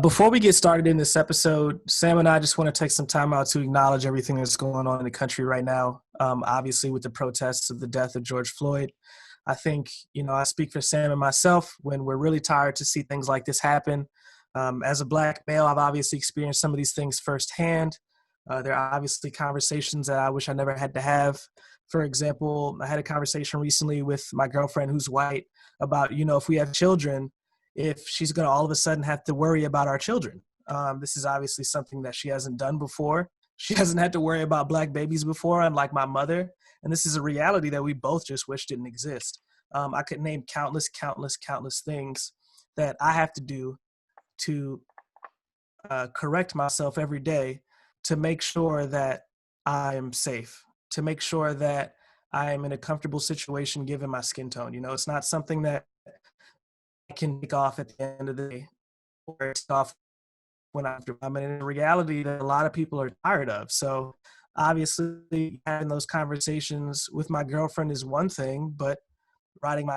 Before we get started in this episode, Sam and I just want to take some time out to acknowledge everything that's going on in the country right now. Obviously, with the protests of the death of George Floyd, I think, I speak for Sam and myself when we're really tired to see things like this happen. As a Black male, I've obviously experienced some of these things firsthand. There are obviously conversations that I wish I never had to have. For example, I had a conversation recently with my girlfriend who's white about, if we have children, if she's going to all of a sudden have to worry about our children. This is obviously something that she hasn't done before. She hasn't had to worry about Black babies before, unlike my mother. And this is a reality that we both just wish didn't exist. I could name countless things that I have to do to correct myself every day to make sure that I am safe, to make sure that I am in a comfortable situation given my skin tone. It's not something that I can take off at the end of the day or take off when I'm in a reality that a lot of people are tired of. So obviously having those conversations with my girlfriend is one thing, but riding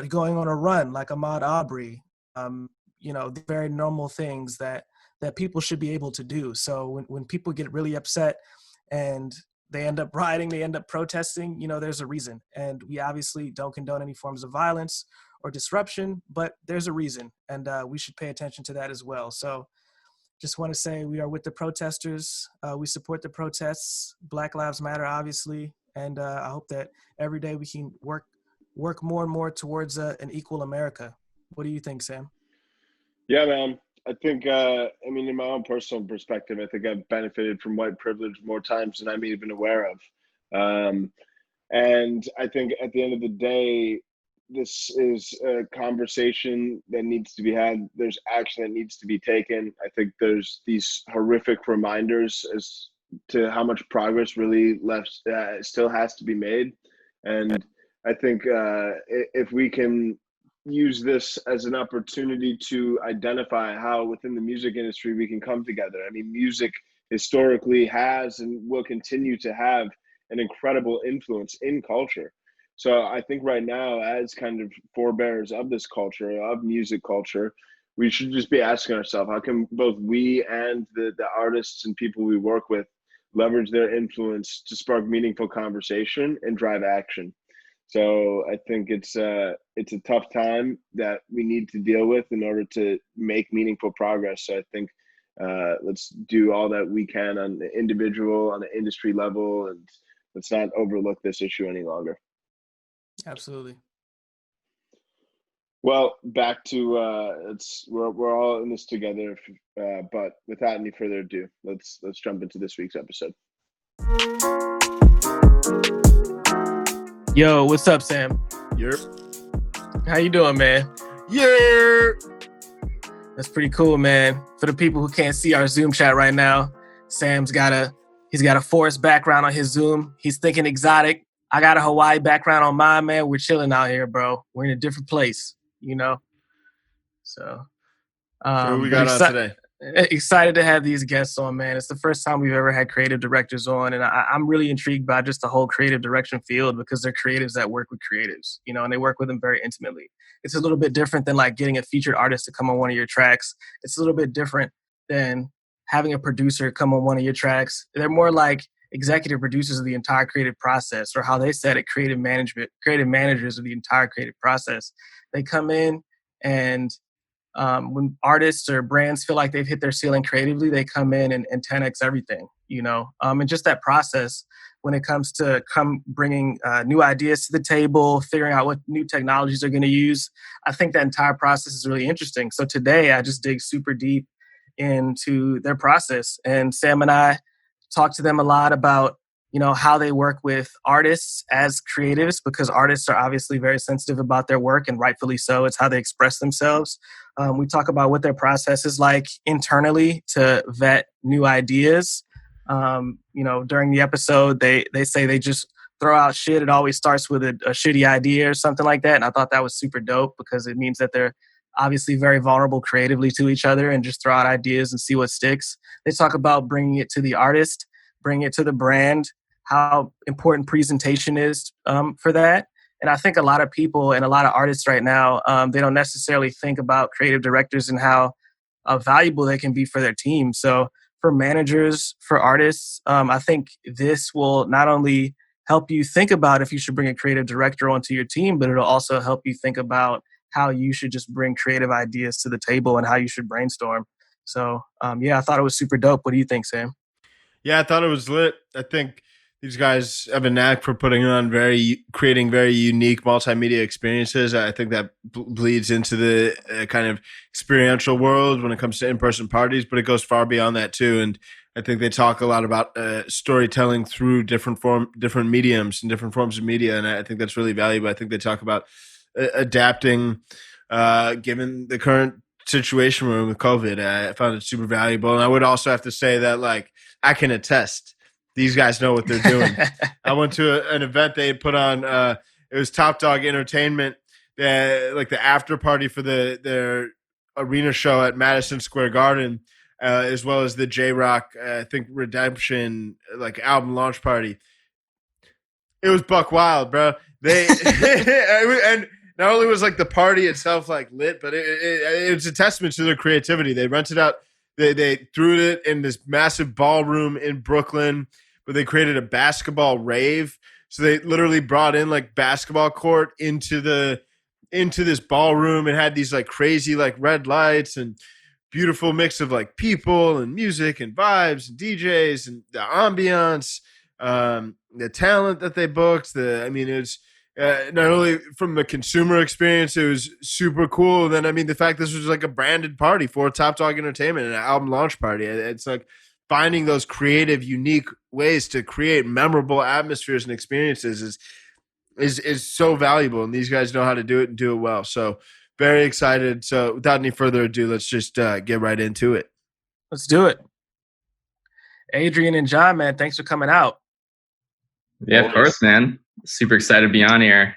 going on a run like Ahmaud Arbery, the very normal things that people should be able to do. So when people get really upset and they end up rioting, they end up protesting, there's a reason. And we obviously don't condone any forms of violence or disruption, but there's a reason. And we should pay attention to that as well. So just want to say we are with the protesters. We support the protests. Black Lives Matter, obviously. And I hope that every day we can work more and more towards an equal America. What do you think, Sam? Yeah, man. I think, in my own personal perspective, I think I've benefited from white privilege more times than I'm even aware of. And I think at the end of the day, this is a conversation that needs to be had. There's action that needs to be taken. I think there's these horrific reminders as to how much progress really left still has to be made. And I think if we can use this as an opportunity to identify how within the music industry we can come together. I mean, music historically has and will continue to have an incredible influence in culture. So I think right now, as kind of forebearers of this culture, of music culture, we should just be asking ourselves, how can both we and the artists and people we work with leverage their influence to spark meaningful conversation and drive action? So I think it's a tough time that we need to deal with in order to make meaningful progress. So I think let's do all that we can on the individual, on the industry level, and let's not overlook this issue any longer. Absolutely. Well, back to we're all in this together. But without any further ado, let's jump into this week's episode. Yo, what's up, Sam? Yep. How you doing, man? Yeah. That's pretty cool, man. For the people who can't see our Zoom chat right now, Sam's got a forest background on his Zoom. He's thinking exotic. I got a Hawaii background on mine, man. We're chilling out here, bro. We're in a different place, So, what we got on today? Excited to have these guests on, man. It's the first time we've ever had creative directors on, and I'm really intrigued by just the whole creative direction field because they're creatives that work with creatives, and they work with them very intimately. It's a little bit different than like getting a featured artist to come on one of your tracks. It's a little bit different than having a producer come on one of your tracks. They're more like executive producers of the entire creative process, or how they said it, creative managers of the entire creative process. They come in and when artists or brands feel like they've hit their ceiling creatively, they come in and 10x everything, and just that process when it comes to bringing new ideas to the table, figuring out what new technologies they're going to use. I think that entire process is really interesting. So today I just dig super deep into their process, and Sam and I talk to them a lot about how they work with artists as creatives, because artists are obviously very sensitive about their work, and rightfully so. It's how they express themselves. We talk about what their process is like internally to vet new ideas. During the episode, they say they just throw out shit. It always starts with a shitty idea or something like that. And I thought that was super dope because it means that they're obviously very vulnerable creatively to each other and just throw out ideas and see what sticks. They talk about bringing it to the artist, bringing it to the brand, how important presentation is for that. And I think a lot of people and a lot of artists right now, they don't necessarily think about creative directors and how valuable they can be for their team. So for managers, for artists, I think this will not only help you think about if you should bring a creative director onto your team, but it'll also help you think about how you should just bring creative ideas to the table and how you should brainstorm. So, I thought it was super dope. What do you think, Sam? Yeah, I thought it was lit. I think these guys have a knack for creating very unique multimedia experiences. I think that bleeds into the kind of experiential world when it comes to in-person parties, but it goes far beyond that too. And I think they talk a lot about storytelling through different mediums and different forms of media, and I think that's really valuable. I think they talk about adapting, given the current situation we're in with COVID. I found it super valuable, and I would also have to say that, like, I can attest these guys know what they're doing. I went to an event they had put on. It was Dawg Entertainment, like the after party for their arena show at Madison Square Garden, as well as the J-Rock, I think, Redemption, like, album launch party. It was buck wild, bro. They and not only was like the party itself like lit, but it's a testament to their creativity. They rented out, they threw it in this massive ballroom in Brooklyn, where they created a basketball rave. So they literally brought in like basketball court into this ballroom and had these like crazy like red lights and beautiful mix of like people and music and vibes and DJs and the ambiance, the talent that they booked. It's not only from the consumer experience, it was super cool. And then, I mean, the fact this was like a branded party for Dawg Entertainment and an album launch party. It's like finding those creative, unique ways to create memorable atmospheres and experiences is so valuable. And these guys know how to do it and do it well. So very excited. So without any further ado, let's just get right into it. Let's do it. Adrian and John, man, thanks for coming out. Yeah, of course, man. Super excited to be on here.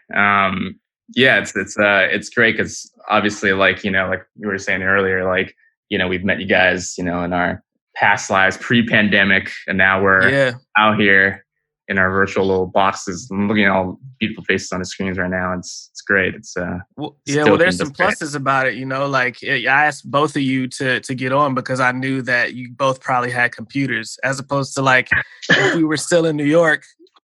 It's great because obviously, like you were saying earlier, like we've met you guys, in our past lives pre-pandemic, and now we're out here in our virtual little boxes. I'm looking at all beautiful faces on the screens right now. It's great. There's some pluses about it. I asked both of you to get on because I knew that you both probably had computers, as opposed to like if we were still in New York,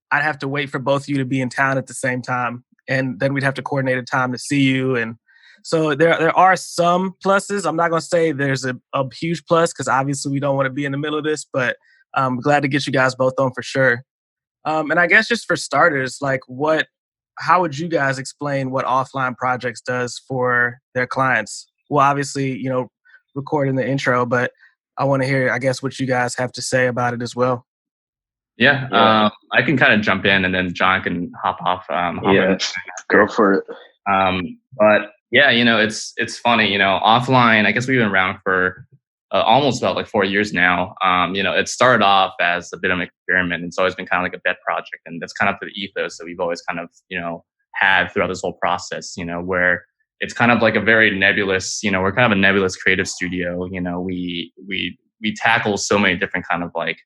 I'd have to wait for both of you to be in town at the same time. And then we'd have to coordinate a time to see you. And so there are some pluses. I'm not going to say there's a huge plus because obviously we don't want to be in the middle of this, but I'm glad to get you guys both on for sure. And I guess just for starters, like how would you guys explain what Offline Projects does for their clients? Well, obviously, recording the intro, but I want to hear, I guess, what you guys have to say about it as well. Yeah. I can kind of jump in and then John can hop off. Go for it. But yeah, it's funny, Offline, I guess we've been around for almost about like 4 years now. It started off as a bit of an experiment. It's always been kind of like a pet project, and that's kind of the ethos that we've always kind of, had throughout this whole process, where it's kind of like a very nebulous, we're kind of a nebulous creative studio. We tackle so many different kind of like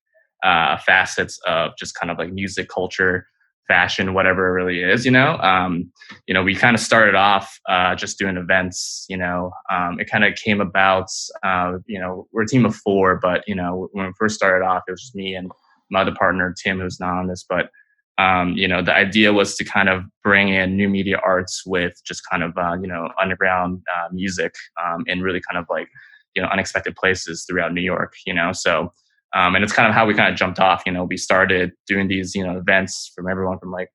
facets of just kind of like music, culture, fashion, whatever it really is, we kind of started off just doing events, it kind of came about, we're a team of 4, but, when we first started off, it was just me and my other partner, Tim, who's not on this, but, the idea was to kind of bring in new media arts with just kind of, underground music in really kind of like, unexpected places throughout New York, so and it's kind of how we kind of jumped off. We started doing these, events from everyone from like,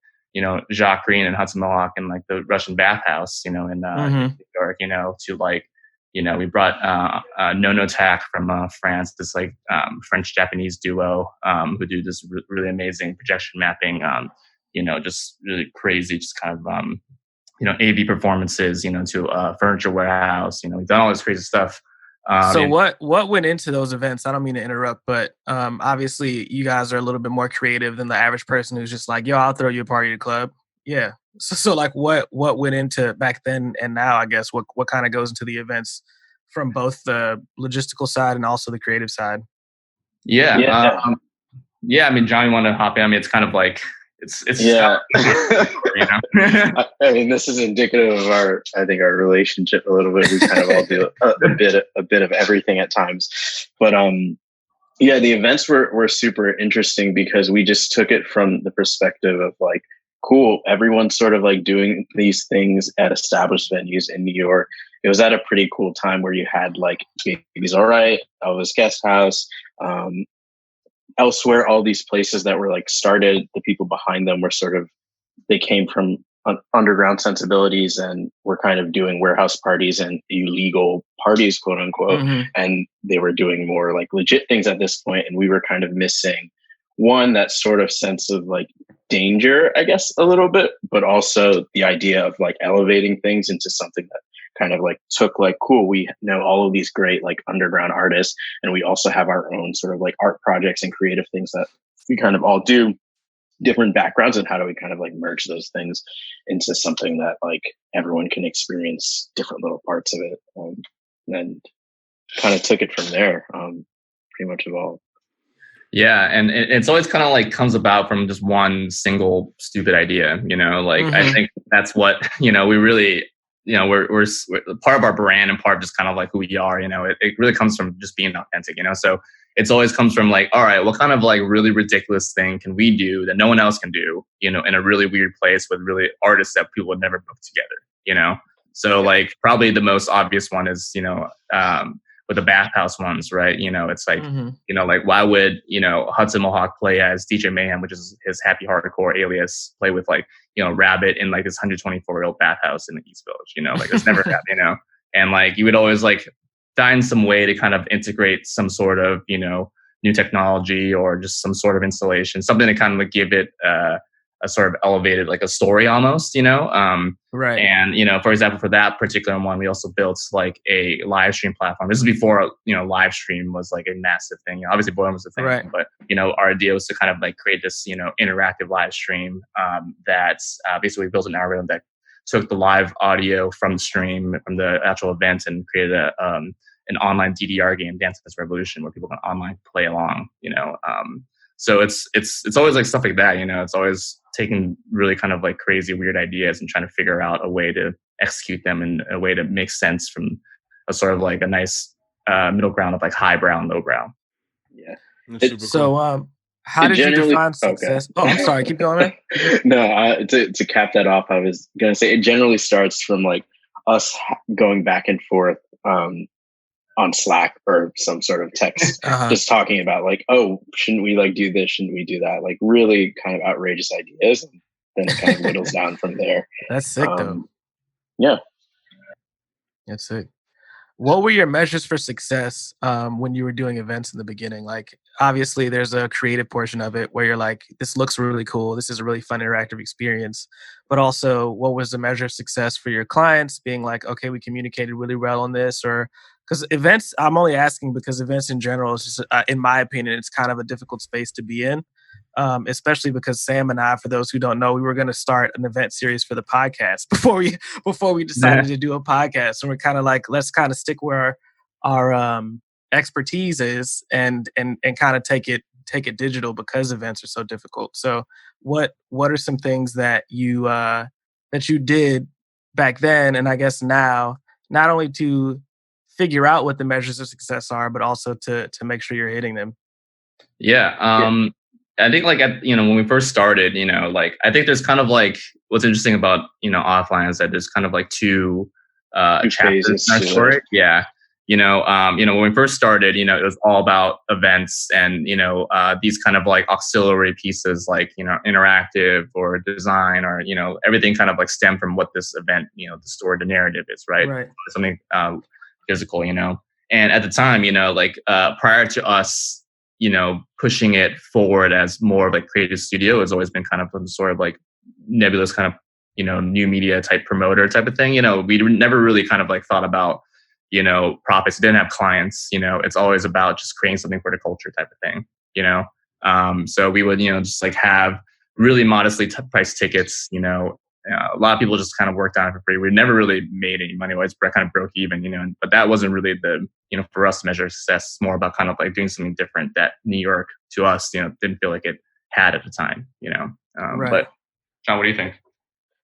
Jacques Green and Hudson Mohawk and like the Russian bathhouse, in New York, to like, we brought No Tack from France, this like French-Japanese duo who do this really amazing projection mapping, just really crazy, just kind of, AV performances, to Furniture Warehouse. We've done all this crazy stuff. So what went into those events? I don't mean to interrupt, but obviously you guys are a little bit more creative than the average person who's just like, yo, I'll throw you a party at a club. Yeah. So like what went into back then and now, I guess, what kind of goes into the events from both the logistical side and also the creative side? Yeah. I mean, John, you want to hop in? I mean, it's kind of like, it's yeah. you know. I mean, this is indicative of our relationship a little bit. We kind of all do a bit of everything at times, but yeah, the events were super interesting because we just took it from the perspective of like, cool, everyone's sort of like doing these things at established venues in New York. It was at a pretty cool time where you had like Baby's All Right, Elvis Guest House, elsewhere, all these places that were like started, the people behind them were sort of, they came from underground sensibilities and were kind of doing warehouse parties and illegal parties, quote unquote. And they were doing more like legit things at this point. And we were kind of missing one, that sort of sense of like danger, I guess, a little bit, but also the idea of like elevating things into something that kind of like took like, cool, we know all of these great like underground artists, and we also have our own sort of like art projects and creative things that we kind of all do, different backgrounds, and how do we kind of like merge those things into something that like everyone can experience different little parts of it, and kind of took it from there. Pretty much evolved. Yeah, and it's always kind of like comes about from just one single stupid idea, you know. Like I think that's what, you know, we really, you know, we're part of our brand and part of just kind of like who we are, you know. It really comes from just being authentic, you know. So it's always comes from like, all right, what kind of like really ridiculous thing can we do that no one else can do, you know, in a really weird place with really artists that people would never book together, you know. So like probably the most obvious one is, you know, with the bathhouse ones, right? You know, it's like, you know, like why would, you know, Hudson Mohawk play as DJ Mayhem, which is his happy hardcore alias, play with like, you know, Rabbit in like this 124-year-old bathhouse in the East Village, you know, like it's never happened, you know. And like you would always like find some way to kind of integrate some sort of, you know, new technology or just some sort of installation, something to kind of like give it a sort of elevated, like a story almost, you know? Right. And, you know, for example, for that particular one, we also built like a live stream platform. This is before, you know, live stream was like a massive thing. You know, obviously Bohem was a thing, Right. but, you know, our idea was to kind of like create this, you know, interactive live stream that's basically built an algorithm that took the live audio from the stream, from the actual event, and created an online DDR game, Dance Dance Revolution, where people can online play along, you know? So it's always like stuff like that, you know. It's always taking really kind of like crazy, weird ideas and trying to figure out a way to execute them in a way that makes sense from a sort of like a nice middle ground of like highbrow and lowbrow. Yeah. So, how did you define success? Okay. Oh, I'm sorry. Keep going, man. No, to cap that off, I was going to say it generally starts from like us going back and forth on Slack or some sort of text, just talking about like, oh, shouldn't we like do this? Shouldn't we do that? Like really kind of outrageous ideas. And then it kind of whittles down from there. That's sick though. Yeah. That's sick. What were your measures for success when you were doing events in the beginning? Like, obviously, there's a creative portion of it where you're like, this looks really cool. This is a really fun, interactive experience. But also, what was the measure of success for your clients being like, okay, we communicated really well on this? Or because events, I'm only asking because events in general is just, in my opinion, it's kind of a difficult space to be in. Especially because Sam and I, for those who don't know, we were going to start an event series for the podcast before we decided to do a podcast, and we're kind of like, let's kind of stick where our expertise is and kind of take it digital because events are so difficult. So what are some things that you did back then, and I guess now, not only to figure out what the measures of success are, but also to make sure you're hitting them? Yeah. I think like when we first started, you know, like I think there's kind of like what's interesting about, you know, offline is that there's kind of like two chapters in our story. Yeah. When we first started, you know, it was all about events and, you know, these kind of like auxiliary pieces like, you know, interactive or design or, you know, everything kind of like stemmed from what this event, you know, the story, the narrative is, right? Something physical, you know. And at the time, you know, like prior to us, you know, pushing it forward as more of like creative studio has always been kind of some sort of like nebulous kind of, you know, new media type promoter type of thing. You know, we never really kind of like thought about, you know, profits. We didn't have clients, you know, it's always about just creating something for the culture type of thing, you know? So we would, you know, just like have really modestly priced tickets, you know. A lot of people just kind of worked on it for free. We never really made any money. It's kind of broke even, you know, but that wasn't really the, you know, for us to measure success. It's more about kind of like doing something different that New York to us, you know, didn't feel like it had at the time, you know. Right. But John, what do you think?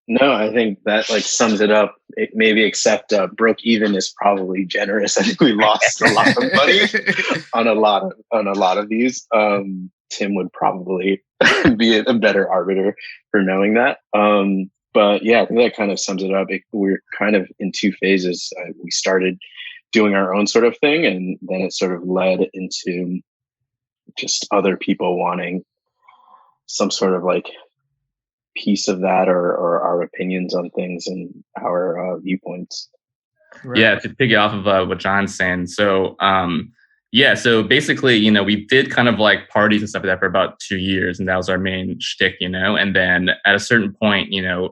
No, I think that like sums it up. Maybe except broke even is probably generous. I think we lost a lot of money on a lot of these. Tim would probably be a better arbiter for knowing that. But yeah, I think that kind of sums it up. We're kind of in two phases. We started doing our own sort of thing, and then it sort of led into just other people wanting some sort of like piece of that, or our opinions on things and our viewpoints. Right. Yeah, to piggy off of what John's saying. So, so basically, you know, we did kind of like parties and stuff like that for about 2 years, and that was our main shtick, you know. And then at a certain point, you know,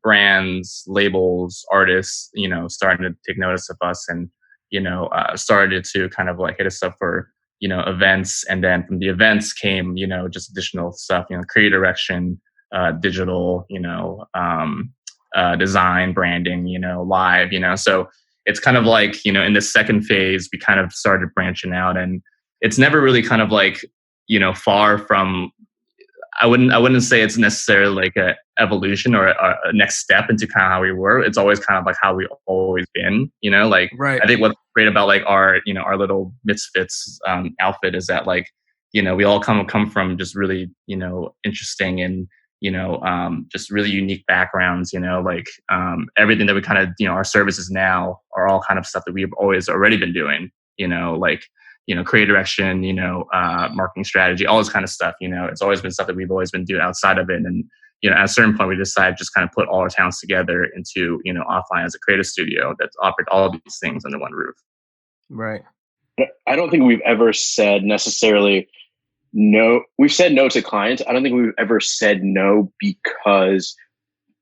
brands, labels, artists, you know, started to take notice of us, and you know, started to kind of like hit us up for, you know, events. And then from the events came, you know, just additional stuff, you know, creative direction, digital, you know, design, branding, you know, live, you know. So it's kind of like, you know, in the second phase, we kind of started branching out, and it's never really kind of like, you know, far from, I wouldn't say it's necessarily like a evolution or a next step into kind of how we were. It's always kind of like how we've always been, you know, like, right. I think what's great about like our, you know, our little misfits outfit is that like, you know, we all come from just really, you know, interesting and, you know, just really unique backgrounds, you know, like everything that we kind of, you know, our services now are all kind of stuff that we've always already been doing, you know, like, you know, creative direction, you know, marketing strategy, all this kind of stuff, you know. It's always been stuff that we've always been doing outside of it. And, you know, at a certain point, we decided just kind of put all our talents together into, you know, Offline as a creative studio that's offered all of these things under one roof. Right. I don't think we've ever said necessarily no. We've said no to clients. I don't think we've ever said no because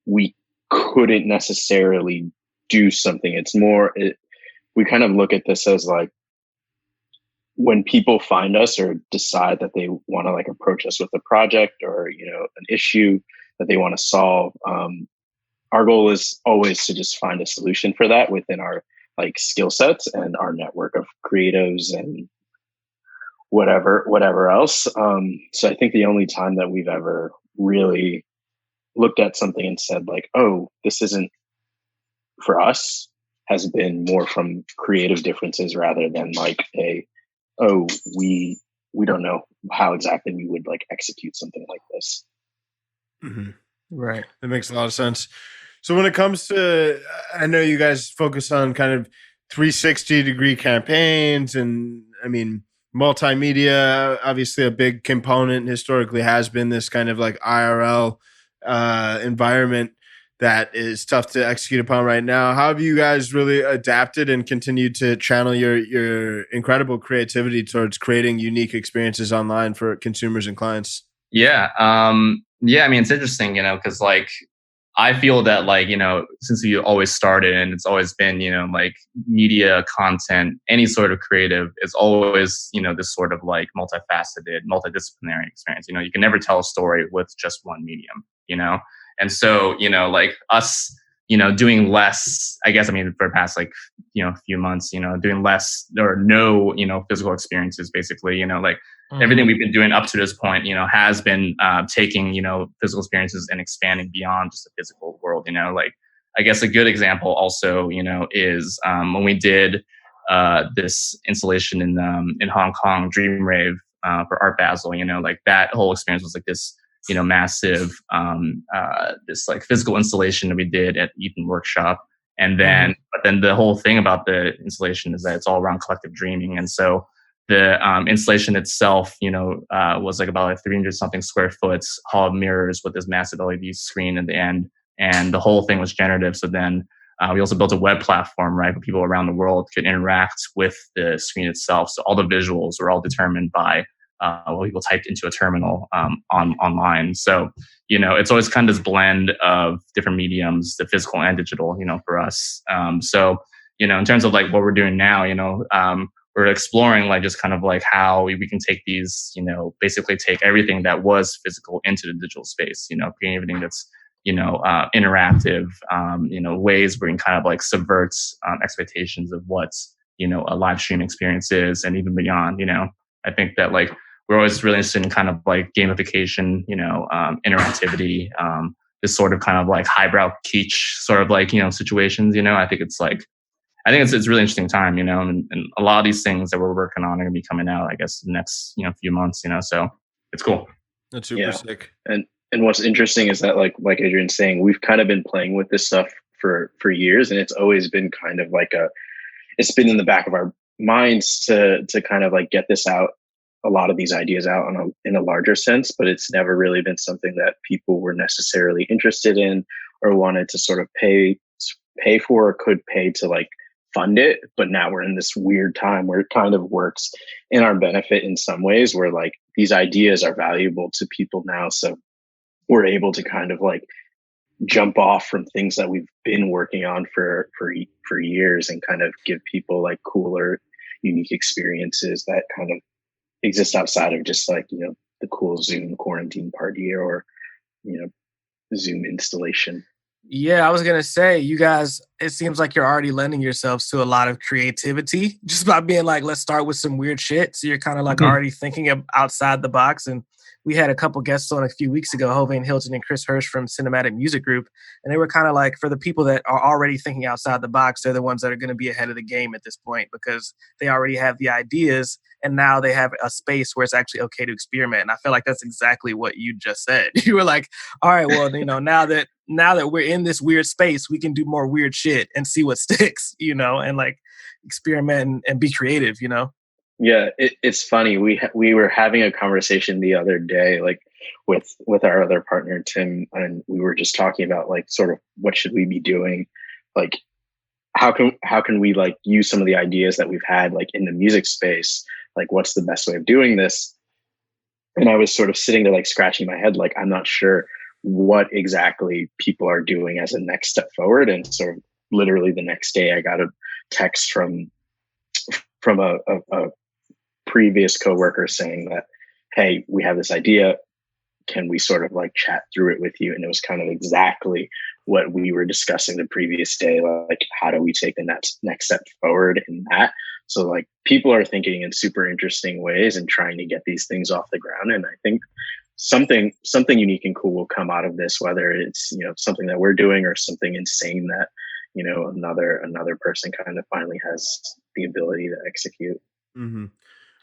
we couldn't necessarily do something. It's more, we kind of look at this as like, when people find us or decide that they want to like approach us with a project or, you know, an issue that they want to solve, our goal is always to just find a solution for that within our like skill sets and our network of creatives and whatever else. So I think the only time that we've ever really looked at something and said like, oh, this isn't for us, has been more from creative differences rather than like we don't know how exactly we would like execute something like this. Mm-hmm. Right. That makes a lot of sense. So when it comes to, I know you guys focus on kind of 360-degree campaigns, and I mean, multimedia, obviously a big component historically has been this kind of like IRL environment that is tough to execute upon right now. How have you guys really adapted and continued to channel your incredible creativity towards creating unique experiences online for consumers and clients? Yeah. I mean, it's interesting, you know, because like, I feel that like, you know, since we always started and it's always been, you know, like media content, any sort of creative is always, you know, this sort of like multifaceted, multidisciplinary experience. You know, you can never tell a story with just one medium, you know? And so, you know, like us, you know, doing less, I guess, I mean, for the past like, you know, few months, you know, doing less or no, you know, physical experiences, basically, you know, like everything we've been doing up to this point, you know, has been taking, you know, physical experiences and expanding beyond just the physical world, you know, like, I guess a good example also, you know, is when we did this installation in Hong Kong, Dream Rave for Art Basel, you know, like that whole experience was like this, you know, massive, this like physical installation that we did at Ethan Workshop. And then, but then the whole thing about the installation is that it's all around collective dreaming. And so the installation itself, you know, was like about like 300 something square foot, hall of mirrors with this massive LED screen at the end. And the whole thing was generative. So then we also built a web platform, right, where people around the world could interact with the screen itself. So all the visuals were all determined by what people typed into a terminal online. So, you know, it's always kind of this blend of different mediums, the physical and digital, you know, for us. So, you know, in terms of like what we're doing now, you know, we're exploring like just kind of like how we can take these, you know, basically take everything that was physical into the digital space, you know, creating everything that's, you know, interactive, you know, ways where we can kind of like subverts expectations of what, you know, a live stream experience is and even beyond, you know. I think that like we're always really interested in kind of like gamification, interactivity, this sort of kind of like highbrow kitsch sort of like, situations, I think it's it's a really interesting time, and a lot of these things that we're working on are going to be coming out, I guess, the next, few months, so it's cool. That's super sick. And what's interesting is that like Adrian's saying, we've kind of been playing with this stuff for years, and it's always been kind of like it's been in the back of our minds to kind of like get this out, a lot of these ideas out in a larger sense, but it's never really been something that people were necessarily interested in or wanted to sort of pay for or could pay to like fund it. But now we're in this weird time where it kind of works in our benefit in some ways, where like these ideas are valuable to people now. So we're able to kind of like jump off from things that we've been working on for years and kind of give people like cooler, unique experiences that kind of exist outside of just like, the cool Zoom quarantine party or, Zoom installation. Yeah, I was going to say, you guys, it seems like you're already lending yourselves to a lot of creativity just by being like, let's start with some weird shit. So you're kind of like already thinking of outside the box. And we had a couple guests on a few weeks ago, Hovain Hilton and Chris Hirsch from Cinematic Music Group. And they were kind of like, for the people that are already thinking outside the box, they're the ones that are going to be ahead of the game at this point because they already have the ideas. And now they have a space where it's actually okay to experiment. And I feel like that's exactly what you just said. You were like, all right, well, now that we're in this weird space, we can do more weird shit and see what sticks, and like experiment and be creative, Yeah, it's funny. We were having a conversation the other day, like with our other partner Tim, and we were just talking about like sort of what should we be doing, like how can we like use some of the ideas that we've had like in the music space, like what's the best way of doing this? And I was sort of sitting there like scratching my head, like I'm not sure what exactly people are doing as a next step forward. And sort of literally the next day, I got a text from a previous coworker saying that, hey, we have this idea. Can we sort of like chat through it with you? And it was kind of exactly what we were discussing the previous day. Like, how do we take the next step forward in that? So like people are thinking in super interesting ways and trying to get these things off the ground. And I think something unique and cool will come out of this, whether it's, something that we're doing or something insane that, another person kind of finally has the ability to execute. Mm-hmm.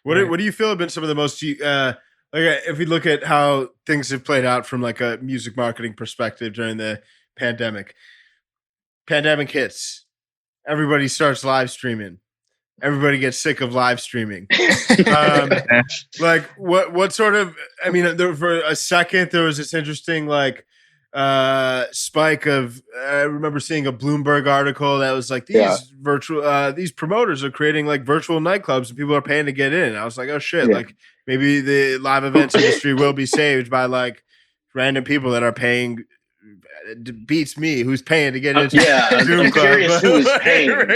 What do you feel have been some of the most, like if we look at how things have played out from like a music marketing perspective during the pandemic hits, everybody starts live streaming. Everybody gets sick of live streaming. Like what sort of, for a second, there was this interesting like spike of, I remember seeing a Bloomberg article that was like these promoters are creating like virtual nightclubs and people are paying to get in. I was like, oh shit, like maybe the live events industry will be saved by like random people that are paying. Beats me who's paying to get into I'm curious who is paying.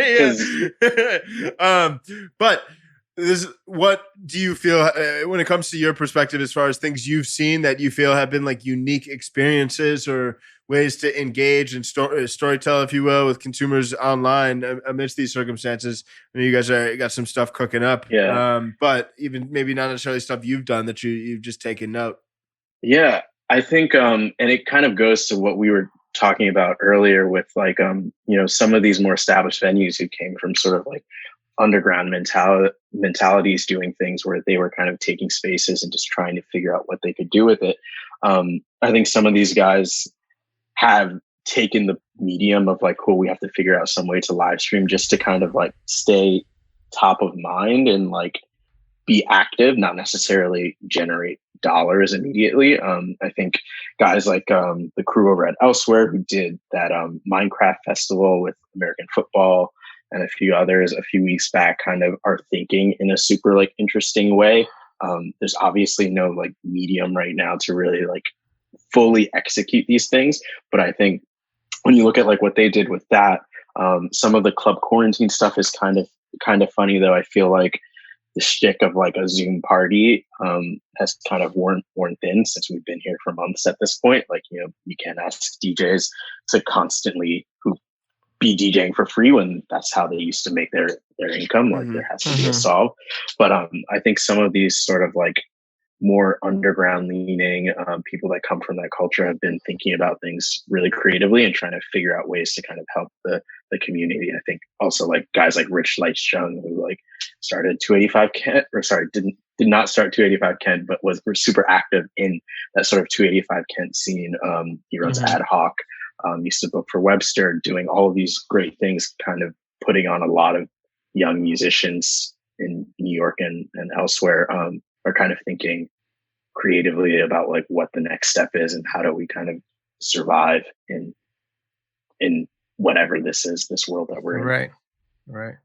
But what do you feel when it comes to your perspective as far as things you've seen that you feel have been like unique experiences or ways to engage and storytell, if you will, with consumers online amidst these circumstances? I know you guys got some stuff cooking up, but even maybe not necessarily stuff you've done that you've just taken note. Yeah, I think, and it kind of goes to what we were talking about earlier with like, some of these more established venues who came from sort of like underground mentalities doing things where they were kind of taking spaces and just trying to figure out what they could do with it. I think some of these guys have taken the medium of like, cool, we have to figure out some way to live stream just to kind of like stay top of mind and like be active, not necessarily generate dollars immediately. I think guys like the crew over at Elsewhere who did that Minecraft festival with American football and a few others a few weeks back kind of are thinking in a super like interesting way. There's obviously no like medium right now to really like fully execute these things. But I think when you look at like what they did with that, some of the club quarantine stuff is kind of funny though. I feel like the shtick of like a Zoom party has kind of worn thin since we've been here for months at this point. Like, you can't ask DJs to constantly be DJing for free when that's how they used to make their income. Like there has to be a solve. But I think some of these sort of like more underground leaning people that come from that culture have been thinking about things really creatively and trying to figure out ways to kind of help the community. I think also like guys like Rich Lights Chung, who like started 285 Kent, or sorry, did not start 285 Kent, but were super active in that sort of 285 Kent scene. He runs Ad Hoc, used to book for Webster, doing all of these great things, kind of putting on a lot of young musicians in New York and elsewhere, are kind of thinking creatively about like what the next step is and how do we kind of survive in whatever this is, this world that we're in. Right.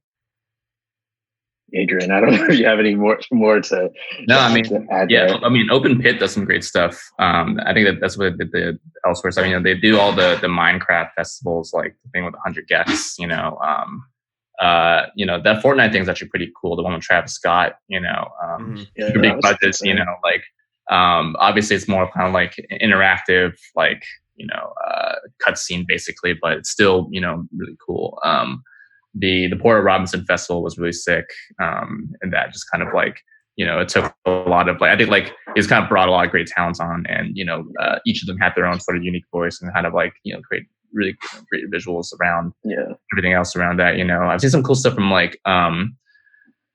Adrian, I don't know if you have any more to. No, I mean, yeah, there. I mean, Open Pit does some great stuff. I think that's what they did elsewhere. So, they do all the Minecraft festivals, like the thing with 100 guests. That Fortnite thing is actually pretty cool. The one with Travis Scott. Super big budgets. Obviously it's more kind of like interactive, like cutscene basically, but it's still really cool. The Porter Robinson Festival was really sick, and that just kind of like it took a lot of like, I think like it's kind of brought a lot of great talents on, and each of them had their own sort of unique voice and kind of like create really great visuals around everything else around that. I've seen some cool stuff from like I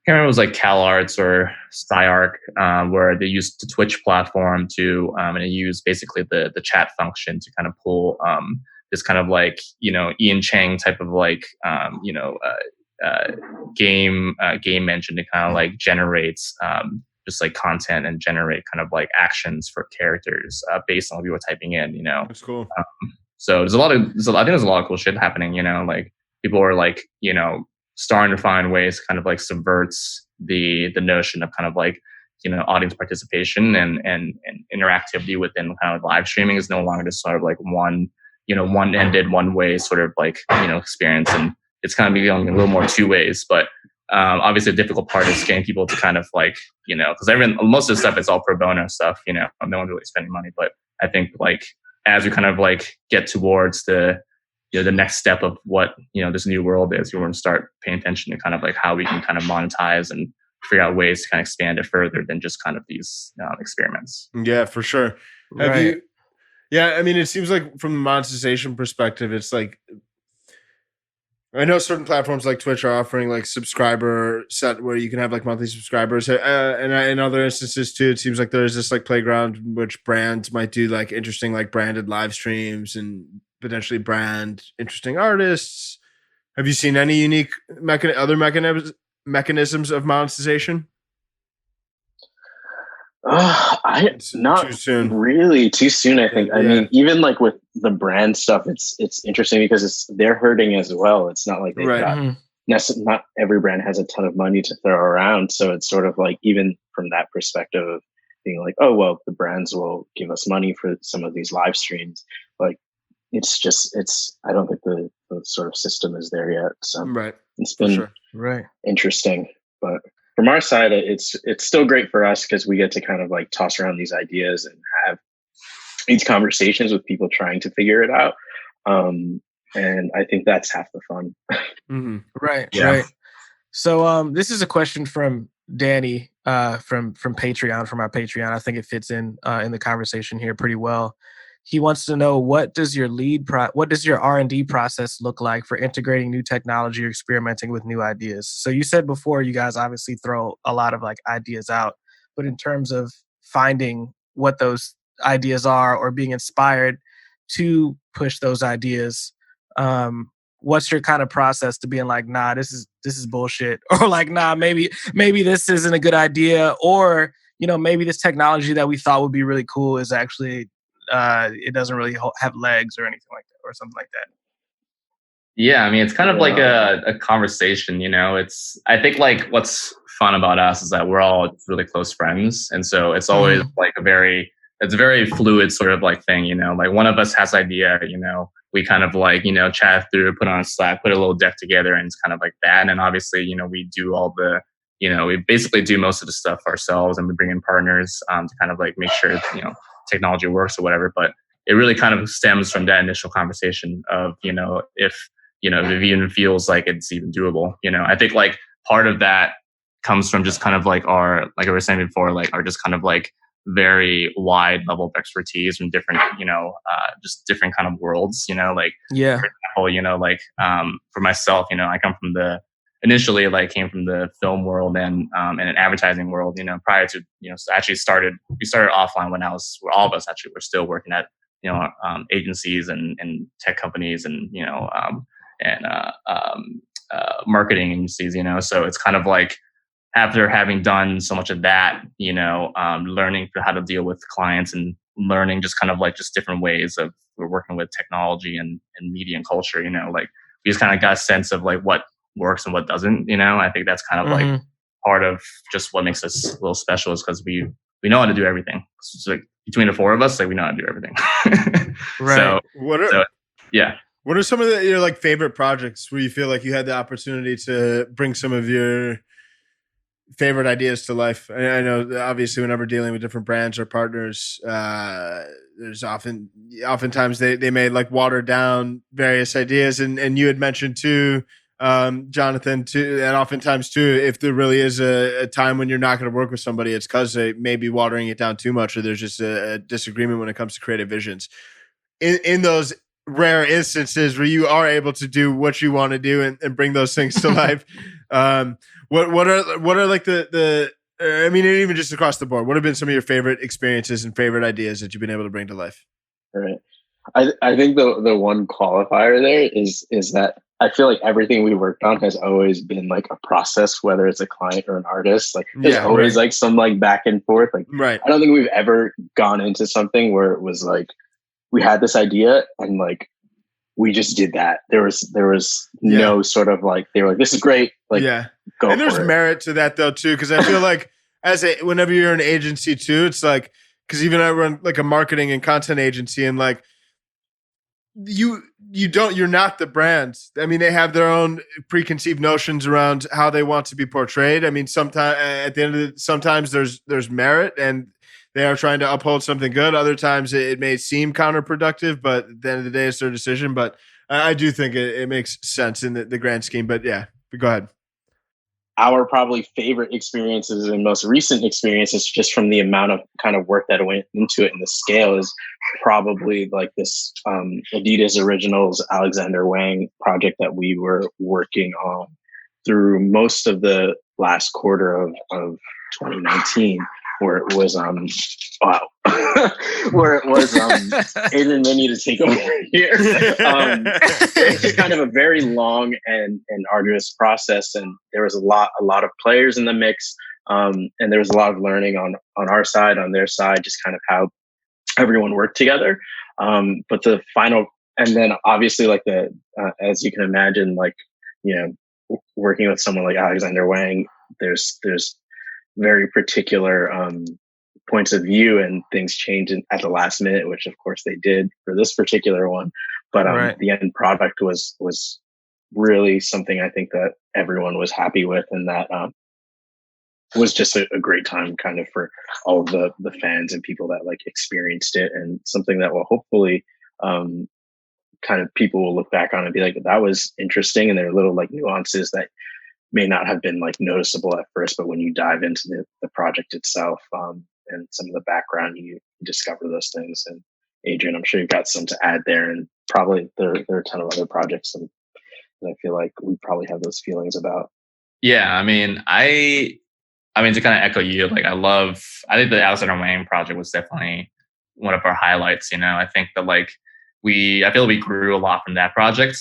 can't remember if it was like CalArts or SkyArc, where they used the Twitch platform to, and they used basically the chat function to kind of pull this kind of like, Ian Chang type of like, game engine to kind of like generates just like content and generate kind of like actions for characters based on what people are typing in, That's cool. So I think there's a lot of cool shit happening, like people are like, starting to find ways to kind of like subverts the notion of kind of like, audience participation and interactivity within kind of live streaming is no longer just sort of like one ended one way sort of like, experience. And it's kind of becoming a little more two ways, but obviously the difficult part is getting people to kind of like, because most of the stuff is all pro bono stuff, no one's really spending money. But I think like, as we kind of like get towards the next step of what this new world is, we're going to start paying attention to kind of like how we can kind of monetize and figure out ways to kind of expand it further than just kind of these experiments. Yeah, for sure. Right. I mean, it seems like from the monetization perspective, it's like I know certain platforms like Twitch are offering like subscriber set where you can have like monthly subscribers, and in other instances too, it seems like there's this like playground in which brands might do like interesting like branded live streams and potentially brand interesting artists. Have you seen any unique other mechanisms of monetization? Not really too soon. I think. I mean, even like with the brand stuff, it's interesting because they're hurting as well. It's not like they've got not every brand has a ton of money to throw around. So it's sort of like, even from that perspective of being like, oh well, the brands will give us money for some of these live streams. Like, it's I don't think the sort of system is there yet. So it's been interesting, but from our side, it's still great for us because we get to kind of like toss around these ideas and have these conversations with people trying to figure it out. And I think that's half the fun. Mm-hmm. Right. So this is a question from Danny from Patreon, from our Patreon. I think it fits in the conversation here pretty well. He wants to know, what does your R&D process look like for integrating new technology or experimenting with new ideas? So you said before, you guys obviously throw a lot of like ideas out, but in terms of finding what those ideas are or being inspired to push those ideas, what's your kind of process to being like, nah, this is bullshit, or like, nah, maybe this isn't a good idea, or maybe this technology that we thought would be really cool is actually it doesn't really have legs or anything like that, or something like that? Yeah, I mean, it's kind of like a conversation, I think like what's fun about us is that we're all really close friends. And so it's always like it's a very fluid sort of like thing, like one of us has idea, we kind of like, chat through, put on Slack, put a little deck together, and it's kind of like that. And obviously, we do all the, we basically do most of the stuff ourselves, and we bring in partners to kind of like make sure, technology works or whatever. But it really kind of stems from that initial conversation of, if it even feels like it's even doable. I think like part of that comes from just kind of like like I was saying before, like our just kind of like very wide level of expertise from different, just different kind of worlds, like, Yeah. for example, for myself, I come from initially came from the film world and an advertising world, prior to, so we started offline where all of us actually were still working at, agencies and tech companies and, marketing agencies, so it's kind of like, after having done so much of that, learning how to deal with clients and learning just kind of just different ways of we're working with technology and media and culture, we just kind of got a sense of what works and what doesn't, I think that's kind of part of just what makes us a little special is because we know how to do everything. So between the four of us, we know how to do everything. Right. What are some of your favorite projects where you feel like you had the opportunity to bring some of your favorite ideas to life? I know obviously whenever dealing with different brands or partners, there's oftentimes they may water down various ideas, and you had mentioned too, Jonathon, too, and oftentimes too, if there really is a time when you're not going to work with somebody, it's because they may be watering it down too much, or there's just a disagreement when it comes to creative visions. In those rare instances where you are able to do what you want to do and bring those things to life, what are the I mean, even just across the board, what have been some of your favorite experiences and favorite ideas that you've been able to bring to life? Right. I think the one qualifier there is that I feel like everything we worked on has always been a process, whether it's a client or an artist. There's always some back and forth. Right. I don't think we've ever gone into something where it was we had this idea and we just did that. There was no sort of they were this is great. Go and there's for it. merit to that though too, because I feel like whenever you're an agency too, it's because even I run a marketing and content agency, and you're not the brand. I mean, they have their own preconceived notions around how they want to be portrayed. I mean, sometimes there's merit and they are trying to uphold something good. Other times it may seem counterproductive, but at the end of the day, it's their decision. But I do think it makes sense in the grand scheme. But yeah, go ahead. Our probably favorite experiences and most recent experiences, just from the amount of kind of work that went into it and the scale, is probably this Adidas Originals Alcindor Wang project that we were working on through most of the last quarter of 2019. Where it was Adrian may need to take over here. It's just kind of a very long and arduous process, and there was a lot of players in the mix, and there was a lot of learning on our side, on their side, just kind of how everyone worked together. But the final, and then obviously as you can imagine, working with someone like Alcindor Wang, there's very particular points of view, and things change at the last minute, which of course they did for this particular one. But the end product was really something I think that everyone was happy with, and that was just a great time kind of for all of the fans and people that experienced it, and something that will hopefully kind of people will look back on and be that was interesting, and there are little nuances that may not have been noticeable at first, but when you dive into the project itself and some of the background, you discover those things. And Adrian, I'm sure you've got some to add there, and probably there are a ton of other projects and I feel like we probably have those feelings about. Yeah, I mean to kind of echo you, I think the Alcindor Wang project was definitely one of our highlights. I think that I feel we grew a lot from that project.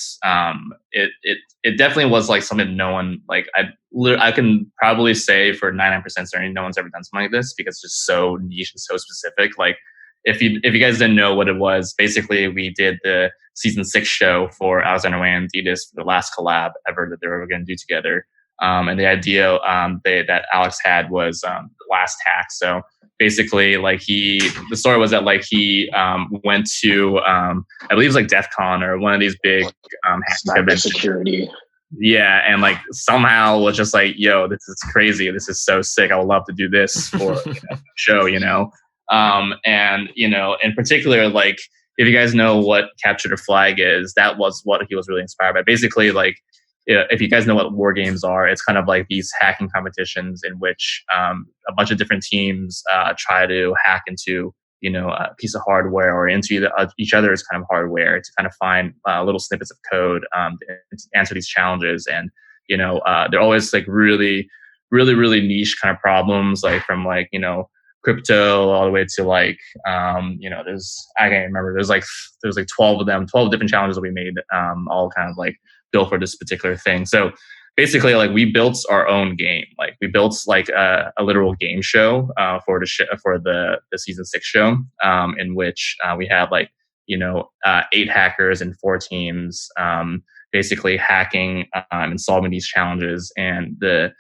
It definitely was something no one I can probably say for 99% certainty no one's ever done something like this, because it's just so niche and so specific. If you guys didn't know what it was, basically we did the season 6 show for Alcindor Wang and Adidas for the last collab ever that they were going to do together. And the idea that Alex had was the last hack. So basically, the story was that he went to I believe it was DEF CON or one of these big security. Yeah, and somehow was just yo, this is crazy. This is so sick. I would love to do this for a show, and in particular, if you guys know what Capture the Flag is, that was what he was really inspired by. Basically, if you guys know what war games are, it's kind of like these hacking competitions in which a bunch of different teams try to hack into, you know, a piece of hardware or into each other's kind of hardware to kind of find little snippets of code to answer these challenges. And, you know, they're always like really niche kind of problems, like from like, you know, crypto all the way to like, you know, I can't remember. There's like 12 of them, 12 different challenges that we made, all kind of like built for this particular thing. So basically, like, we built our own game. Like, we built like a literal game show for the season 6 show, in which we had like, you know, 8 hackers and 4 teams, basically hacking and solving these challenges. And the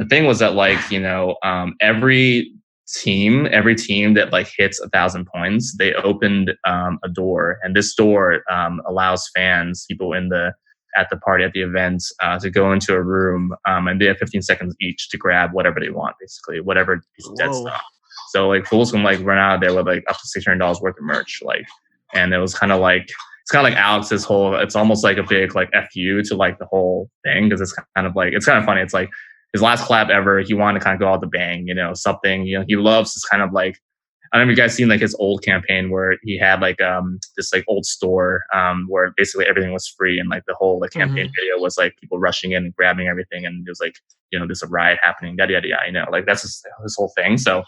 thing was that, like, you know, every team that like hits 1,000 points, they opened a door, and this door allows fans, people at the party, at the event, to go into a room, and they have 15 seconds each to grab whatever they want, basically whatever piece of dead stuff. So like fools can like run out of there with like up to $600 worth of merch, like, and it was kind of like, it's kind of like Alex's whole, it's almost like a big like FU to like the whole thing, because it's kind of funny. It's like his last collab ever, he wanted to kind of go out the bang, you know, something, you know, he loves this kind of like, I don't know if you guys seen like his old campaign where he had like this like old store where basically everything was free, and like the whole like campaign video was like people rushing in and grabbing everything, and it was like, you know, there's a riot happening, yada yada yada, you know, like that's his whole thing. So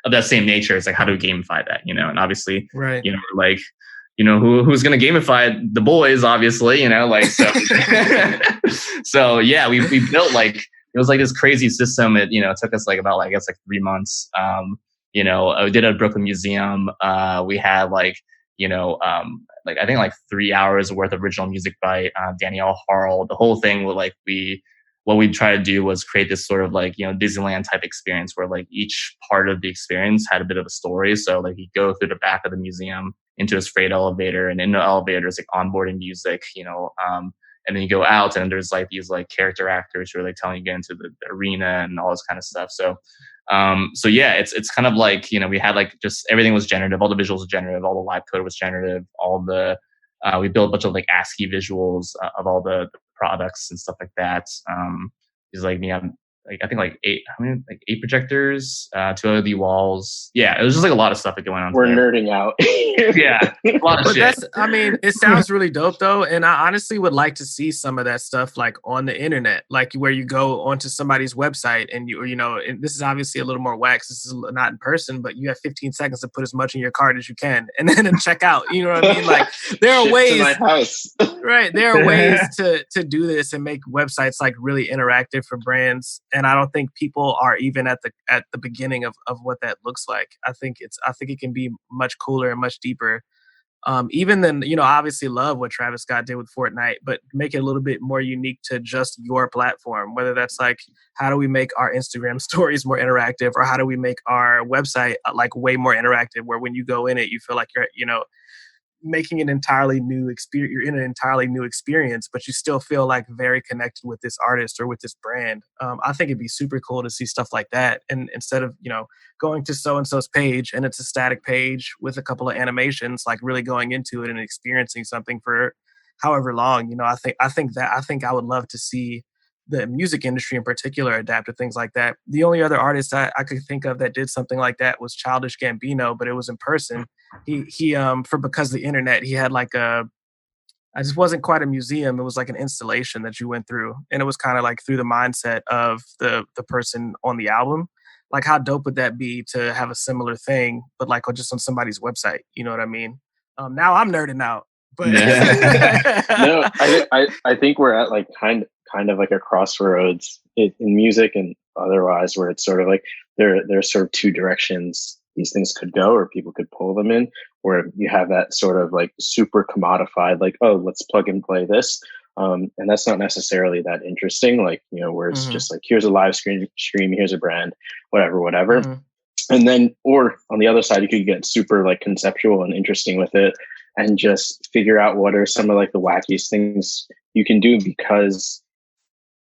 of that same nature, it's like, how do we gamify that, you know? And obviously, right, you know, like, you know, who's gonna gamify it? The boys, obviously, you know, like, so so yeah, we built like, it was like this crazy system. It, you know, it took us like about like, I guess like 3 months. You know, we did it at Brooklyn Museum. We had like, you know, like I think like 3 hours worth of original music by Danielle Harl. The whole thing with like what we tried to do was create this sort of like, you know, Disneyland type experience where like each part of the experience had a bit of a story. So like you go through the back of the museum into this freight elevator, and in the elevator there's like onboarding music, you know, and then you go out and there's like these like character actors who are like telling you to get into the arena and all this kind of stuff. So so yeah, it's kind of like, you know, we had like just everything was generative, all the visuals were generative, all the live code was generative, all the we built a bunch of like ASCII visuals of all the products and stuff like that. It's like me, I'm like, I think like 8 projectors, 2 LED walls. Yeah, it was just like a lot of stuff that going on. We're nerding out. Yeah, a lot of but shit. I mean, it sounds really dope though, and I honestly would like to see some of that stuff like on the internet, like where you go onto somebody's website and you know, and this is obviously a little more wax. This is not in person, but you have 15 seconds to put as much in your cart as you can, and then check out. You know what I mean? Like there are ways. To my house. Right, there are ways to do this and make websites like really interactive for brands, and I don't think people are even at the beginning of what that looks like. I think it can be much cooler and much deeper. Even than, you know, obviously love what Travis Scott did with Fortnite, but make it a little bit more unique to just your platform. Whether that's like, how do we make our Instagram stories more interactive, or how do we make our website like way more interactive, where when you go in it, you feel like you're, you know, making an entirely new experience. You're in an entirely new experience, but you still feel like very connected with this artist or with this brand. I think it'd be super cool to see stuff like that. And instead of, you know, going to so-and-so's page and it's a static page with a couple of animations, like really going into it and experiencing something for however long, you know, I think I would love to see the music industry in particular adapt to things like that. The only other artist I could think of that did something like that was Childish Gambino, but it was in person. He because the internet, he had like I just wasn't quite a museum. It was like an installation that you went through, and it was kind of like through the mindset of the person on the album. Like, how dope would that be to have a similar thing, but like just on somebody's website? You know what I mean? Now I'm nerding out, but no, I think we're at like kind of like a crossroads in music and otherwise, where it's sort of like there are sort of 2 directions these things could go, or people could pull them in, where you have that sort of like super commodified, like, oh, let's plug and play this. And that's not necessarily that interesting. Like, you know, where it's just like, here's a live stream, here's a brand, whatever. And then, or on the other side, you could get super like conceptual and interesting with it, and just figure out what are some of like the wackiest things you can do, because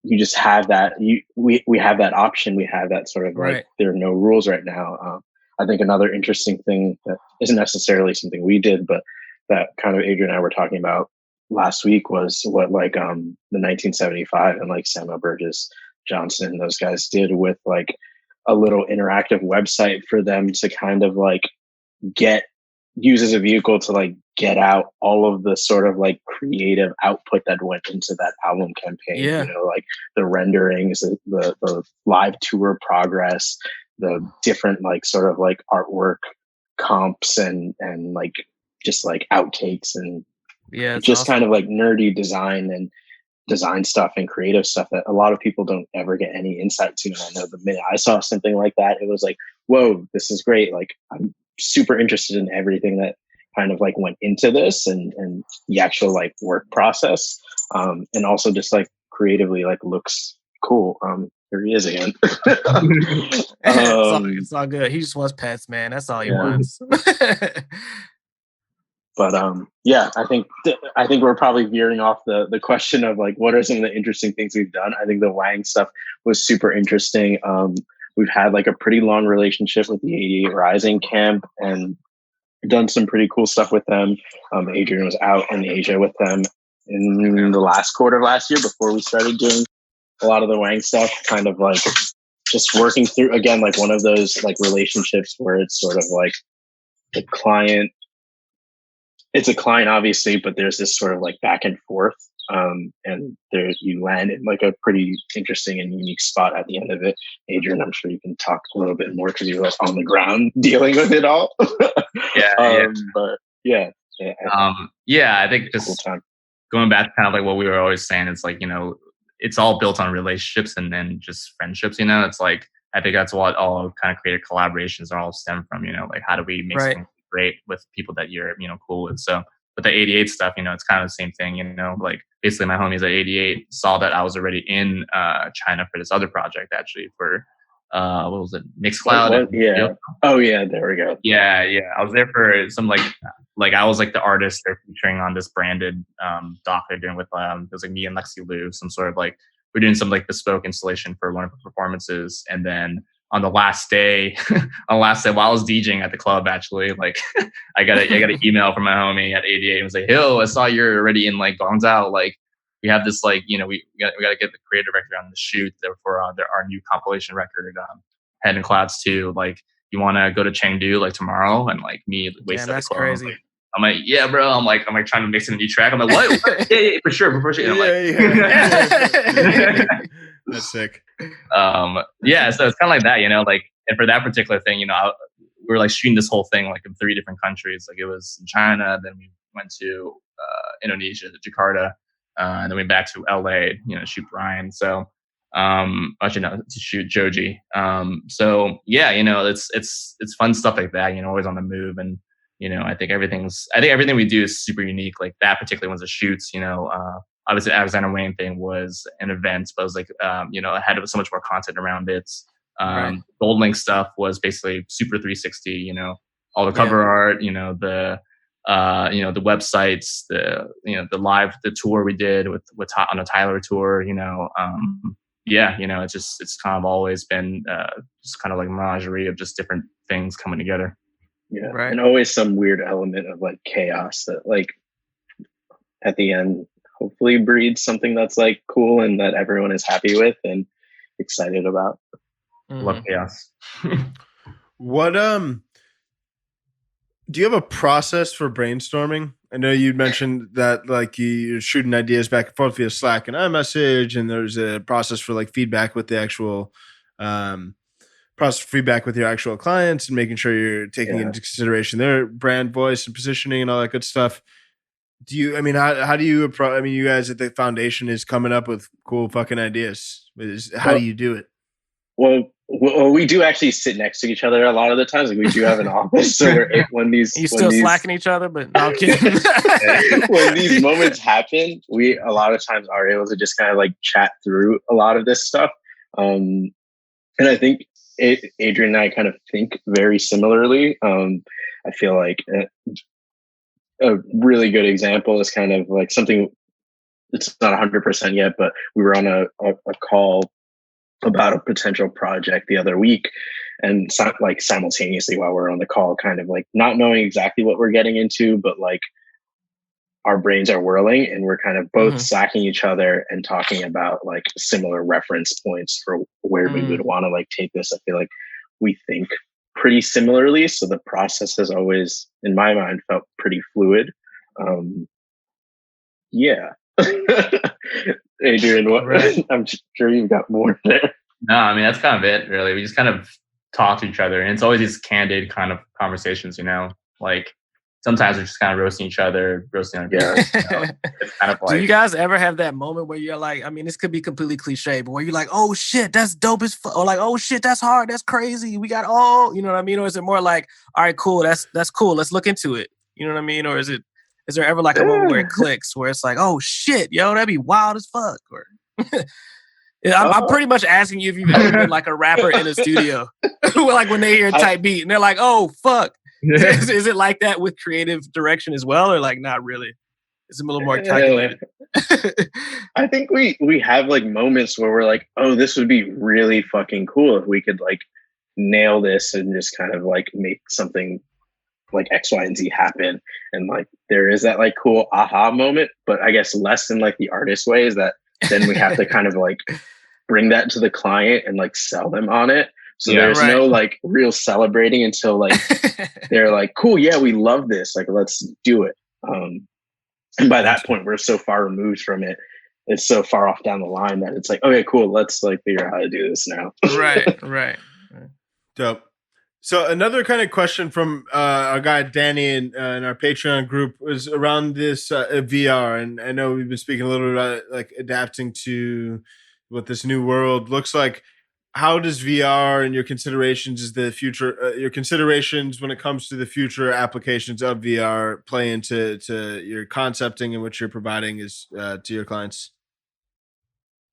you just have that. We have that option. We have that sort of like, there are no rules right now. I think another interesting thing that isn't necessarily something we did, but that kind of Adrian and I were talking about last week was what like the 1975 and like Samuel Burgess Johnson and those guys did with like a little interactive website for them to kind of like use as a vehicle to like get out all of the sort of like creative output that went into that album campaign. Yeah. You know, like the renderings, the live tour progress, the different like sort of like artwork comps and like just like outtakes and just awesome. kind of like nerdy design stuff and creative stuff that a lot of people don't ever get any insight to. And I know the minute I saw something like that, it was like, whoa, this is great. Like I'm super interested in everything that kind of like went into this and the actual like work process. And also just like creatively like looks cool. Here he is again. It's all good. He just wants pets, man. That's all he wants. But yeah, I think we're probably veering off the question of like what are some of the interesting things we've done. I think the Wang stuff was super interesting. We've had like a pretty long relationship with the 88 Rising camp and done some pretty cool stuff with them. Adrian was out in Asia with them in the last quarter of last year before we started doing a lot of the Wang stuff, kind of like just working through, again, like one of those like relationships where it's sort of like the client, it's a client obviously, but there's this sort of like back and forth. And there you land in like a pretty interesting and unique spot at the end of it. Adrian, I'm sure you can talk a little bit more because you're like on the ground dealing with it all. But I think just going back to kind of like what we were always saying, it's like, you know, it's all built on relationships and then just friendships, you know. It's like, I think that's what all kind of creative collaborations are all stem from, you know, like how do we make something great with people that you're, you know, cool with. So with the 88 stuff, you know, it's kind of the same thing, you know, like basically my homies at 88 saw that I was already in China for this other project actually for what was it, Mixcloud? Yeah. Oh yeah, there we go. Yeah. I was there for some like I was like the artist they're featuring on this branded doc they're doing with it was like me and Lexi Liu, some sort of like we're doing some like bespoke installation for one of the performances. And then on the last day while I was DJing at the club, actually, like I got an email from my homie at 88 and was like, "Hill, I saw you're already in like Guangzhou. Like we have this like, you know, we got to get the creative director on the shoot there for our new compilation record, Head in Clouds 2. Like you want to go to Chengdu like tomorrow and like me waste up the club." Crazy. I'm like, yeah, bro. I'm like trying to mix in a new track. I'm like, what? yeah, for sure. And I'm like, That's sick. So it's kind of like that, you know, like, and for that particular thing, you know, we were like shooting this whole thing like in 3 different countries. Like it was in China, then we went to Indonesia, to Jakarta, and then we went back to LA, you know, shoot Brian. So, actually no, to shoot Joji. So yeah, you know, it's fun stuff like that, you know, always on the move. And, you know, I think everything we do is super unique. Like that particular one's the shoots, you know, obviously Alexander Wang thing was an event, but it was like, you know, it had so much more content around it. Goldlink stuff was basically super 360, you know, all the cover art, you know, the websites, the tour we did with on a Tyler tour, you know, you know, it's kind of always been just kind of like a menagerie of just different things coming together. Yeah. Right. And always some weird element of like chaos that like at the end hopefully breeds something that's like cool and that everyone is happy with and excited about. Love chaos. What do you have a process for brainstorming? I know you mentioned that like you're shooting ideas back and forth via Slack and iMessage, and there's a process for like feedback with the actual feedback with your actual clients and making sure you're taking into consideration their brand voice and positioning and all that good stuff. How do you approach? I mean, you guys at the foundation is coming up with cool fucking ideas. How do you do it? Well, we do actually sit next to each other a lot of the times. Like we do have an office, so slacking each other, but no, I'm kidding. When these moments happen, we a lot of times are able to just kind of like chat through a lot of this stuff. And I think Adrian and I kind of think very similarly. I feel like a really good example is kind of like something. It's not 100% yet, but we were on a call about a potential project the other week, and like simultaneously while we're on the call, kind of like not knowing exactly what we're getting into, but like our brains are whirling and we're kind of both slacking each other and talking about like similar reference points for where we would want to like take this. I feel like we think pretty similarly. So the process has always, in my mind, felt pretty fluid. Yeah. Adrian, what? Right. I'm sure you've got more there. No, I mean, that's kind of it, really. We just kind of talk to each other. And it's always these candid kind of conversations, you know? Like, sometimes we're just kind of roasting each other, roasting our beers. You know? It's kind of like, do you guys ever have that moment where you're like, I mean, this could be completely cliche, but where you're like, oh shit, that's dope as fuck, or like, oh shit, that's hard, that's crazy, we got you know what I mean? Or is it more like, all right, cool, that's cool, let's look into it, you know what I mean? Or is there ever like a moment where it clicks, where it's like, oh shit, yo, that'd be wild as fuck? Or I'm pretty much asking you if you've ever been like a rapper in a studio, like when they hear a tight beat and they're like, oh fuck. Is it like that with creative direction as well, or like not really? Is it a little more calculated? I think we have like moments where we're like, oh, this would be really fucking cool if we could like nail this and just kind of like make something like X, Y, and Z happen. And like there is that like cool aha moment, but I guess less in like the artist way is that then we have to kind of like bring that to the client and like sell them on it. So there's no like real celebrating until like they're like, cool, yeah, we love this. Like, let's do it. And by that point, we're so far removed from it. It's so far off down the line that it's like, okay, cool, let's like figure out how to do this now. Right. Dope. So another kind of question from our guy Danny in our Patreon group was around this VR, and I know we've been speaking a little bit about like adapting to what this new world looks like. How does VR and your considerations your considerations when it comes to the future applications of VR play into your concepting and what you're providing to your clients?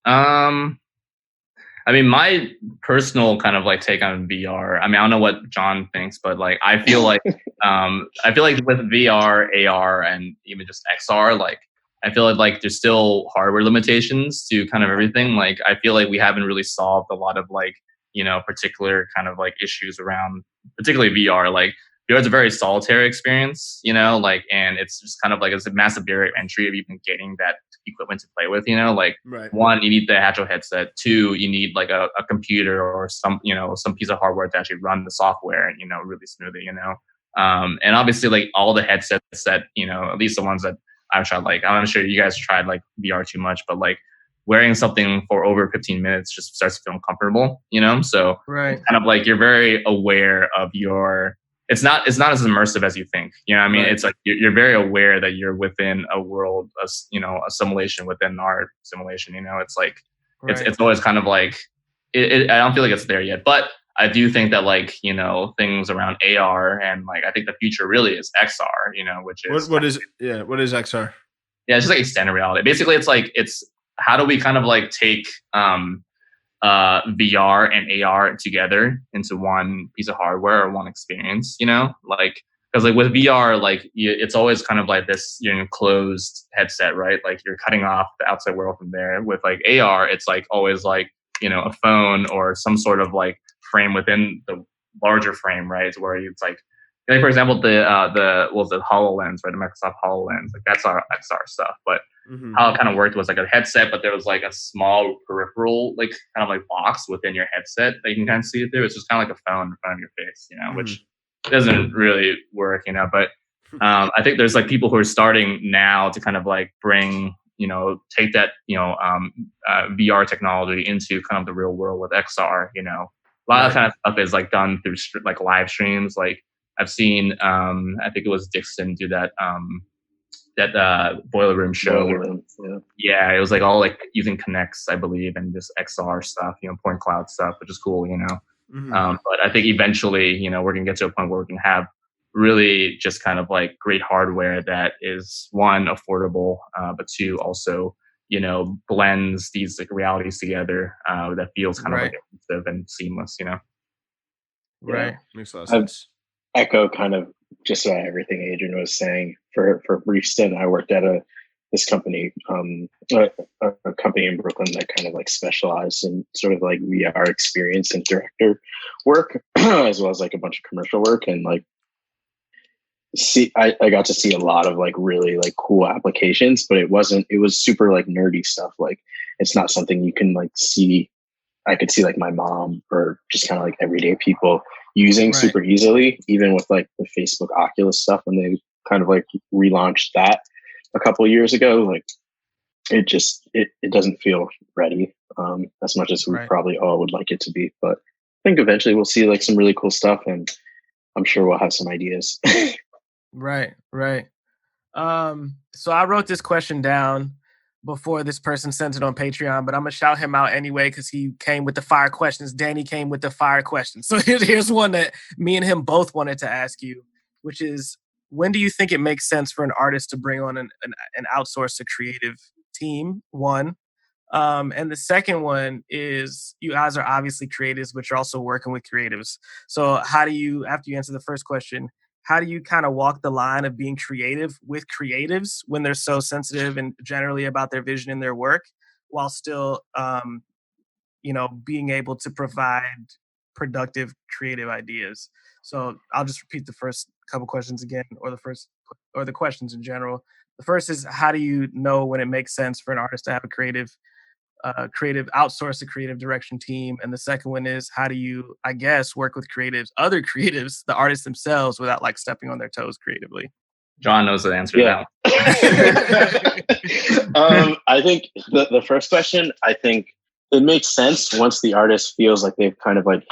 I mean, my personal kind of like take on VR. I mean, I don't know what John thinks, but like I feel like with VR, AR, and even just XR, like I feel like there's still hardware limitations to kind of everything. Like I feel like we haven't really solved a lot of like, you know, particular kind of like issues around particularly VR. Like VR is a very solitary experience, you know, like, and it's just kind of like it's a massive barrier of entry of even getting that equipment to play with, you know, like one, you need the actual headset. Two, you need like a computer or some piece of hardware to actually run the software, you know, really smoothly, you know. And obviously like all the headsets that, you know, at least the ones that I've tried, like I'm not sure you guys tried like VR too much, but like wearing something for over 15 minutes just starts to feel uncomfortable, you know? So kind of like you're very aware of it's not as immersive as you think. You know what I mean? It's like you're very aware that you're within a world, you know, a simulation within our simulation, you know? It's like, it's always kind of like, I don't feel like it's there yet, but I do think that like, you know, things around AR and like, I think the future really is XR, you know, which is what is XR? Yeah, it's just like extended reality. Basically, it's how do we kind of like take VR and AR together into one piece of hardware or one experience, you know, like because like with VR, like it's always kind of like this, you know, closed headset, right? Like you're cutting off the outside world from there. With like AR, it's like always like, you know, a phone or some sort of like frame within the larger frame, right? It's where it's like for example, the HoloLens, right? The Microsoft HoloLens, like that's our XR stuff. But how it kind of worked was like a headset, but there was like a small peripheral, like kind of like box within your headset that you can kind of see it through. It's just kind of like a phone in front of your face, you know, which doesn't really work, you know. But I think there's like people who are starting now to kind of like bring, you know, take that, you know, VR technology into kind of the real world with XR, you know. A lot of kind of stuff is like done through like live streams. Like I've seen, I think it was Dixon do that Boiler Room show. Yeah, it was like all like using Connects, I believe, and just XR stuff, you know, point cloud stuff, which is cool, you know. But I think eventually, you know, we're gonna get to a point where we can have really just kind of like great hardware that is one, affordable, but two, also, you know, blends these like realities together that feels kind of like immersive and seamless, you know. Makes a lot of sense. Echo kind of just about everything Adrian was saying. For a brief stint, I worked at this company, a company in Brooklyn that kind of like specialized in sort of like VR experience and director work, as well as like a bunch of commercial work. And like I got to see a lot of like really like cool applications, but it was super like nerdy stuff. Like it's not something you can like see. I could see like my mom or just kind of like everyday people using super easily, even with like the Facebook Oculus stuff when they kind of like relaunched that a couple of years ago. Like it just it doesn't feel ready as much as we probably all would like it to be. But I think eventually we'll see like some really cool stuff, and I'm sure we'll have some ideas. Right. So I wrote this question down before this person sent it on Patreon, but I'm gonna shout him out anyway because he came with the fire questions. Danny came with the fire questions. So here's one that me and him both wanted to ask you, which is, when do you think it makes sense for an artist to bring on an outsource a creative team? One. And the second one is, you guys are obviously creatives, but you're also working with creatives. So how do you, after you answer the first question, how do you kind of walk the line of being creative with creatives when they're so sensitive and generally about their vision and their work, while still, being able to provide productive, creative ideas? So I'll just repeat the first couple questions again, or the questions in general. The first is, how do you know when it makes sense for an artist to have a creative outsource a creative direction team? And the second one is, how do you, I guess, work with other creatives, the artists themselves, without like stepping on their toes creatively? John knows the answer now. I think the first question, I think it makes sense once the artist feels like they've kind of like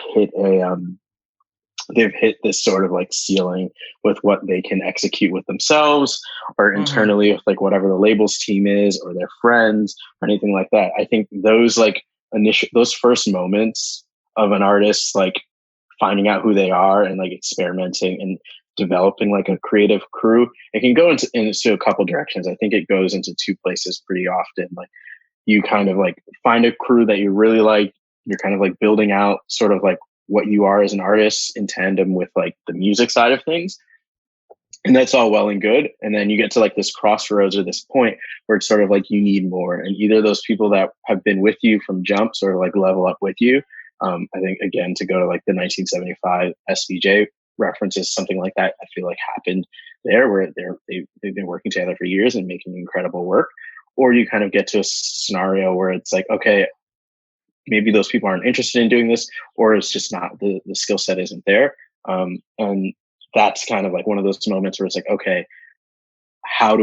they've hit this sort of like ceiling with what they can execute with themselves or internally with like whatever the labels team is or their friends or anything like that. I think those like those first moments of an artist like finding out who they are and like experimenting and developing like a creative crew, it can go into a couple directions. I think it goes into two places pretty often. Like you kind of like find a crew that you really like, you're kind of like building out sort of like what you are as an artist in tandem with like the music side of things. And that's all well and good. And then you get to like this crossroads or this point where it's sort of like you need more. And either those people that have been with you from jump sort of like level up with you. I think, again, to go to like the 1975 SVJ references, something like that, I feel like happened there, where they've been working together for years and making incredible work. Or you kind of get to a scenario where it's like, okay, maybe those people aren't interested in doing this, or it's just not, the skill set isn't there. And that's kind of like one of those moments where it's like, okay, who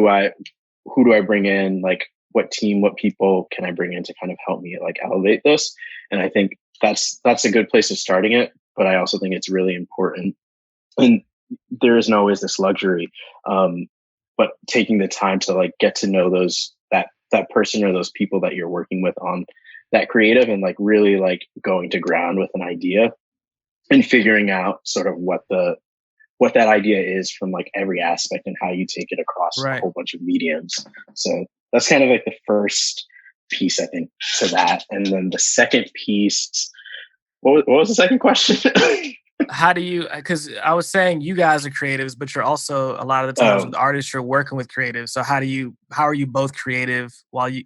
do I bring in? Like what team, what people can I bring in to kind of help me like elevate this? And I think that's a good place of starting it. But I also think it's really important, and there isn't always this luxury, but taking the time to like get to know that person or those people that you're working with on that creative, and like really like going to ground with an idea and figuring out sort of what that idea is from like every aspect and how you take it across a whole bunch of mediums. So that's kind of like the first piece, I think, to that. And then the second piece, what was the second question? How do you, because I was saying you guys are creatives, but you're also, a lot of the times with artists, you're working with creatives. So how are you both creative while you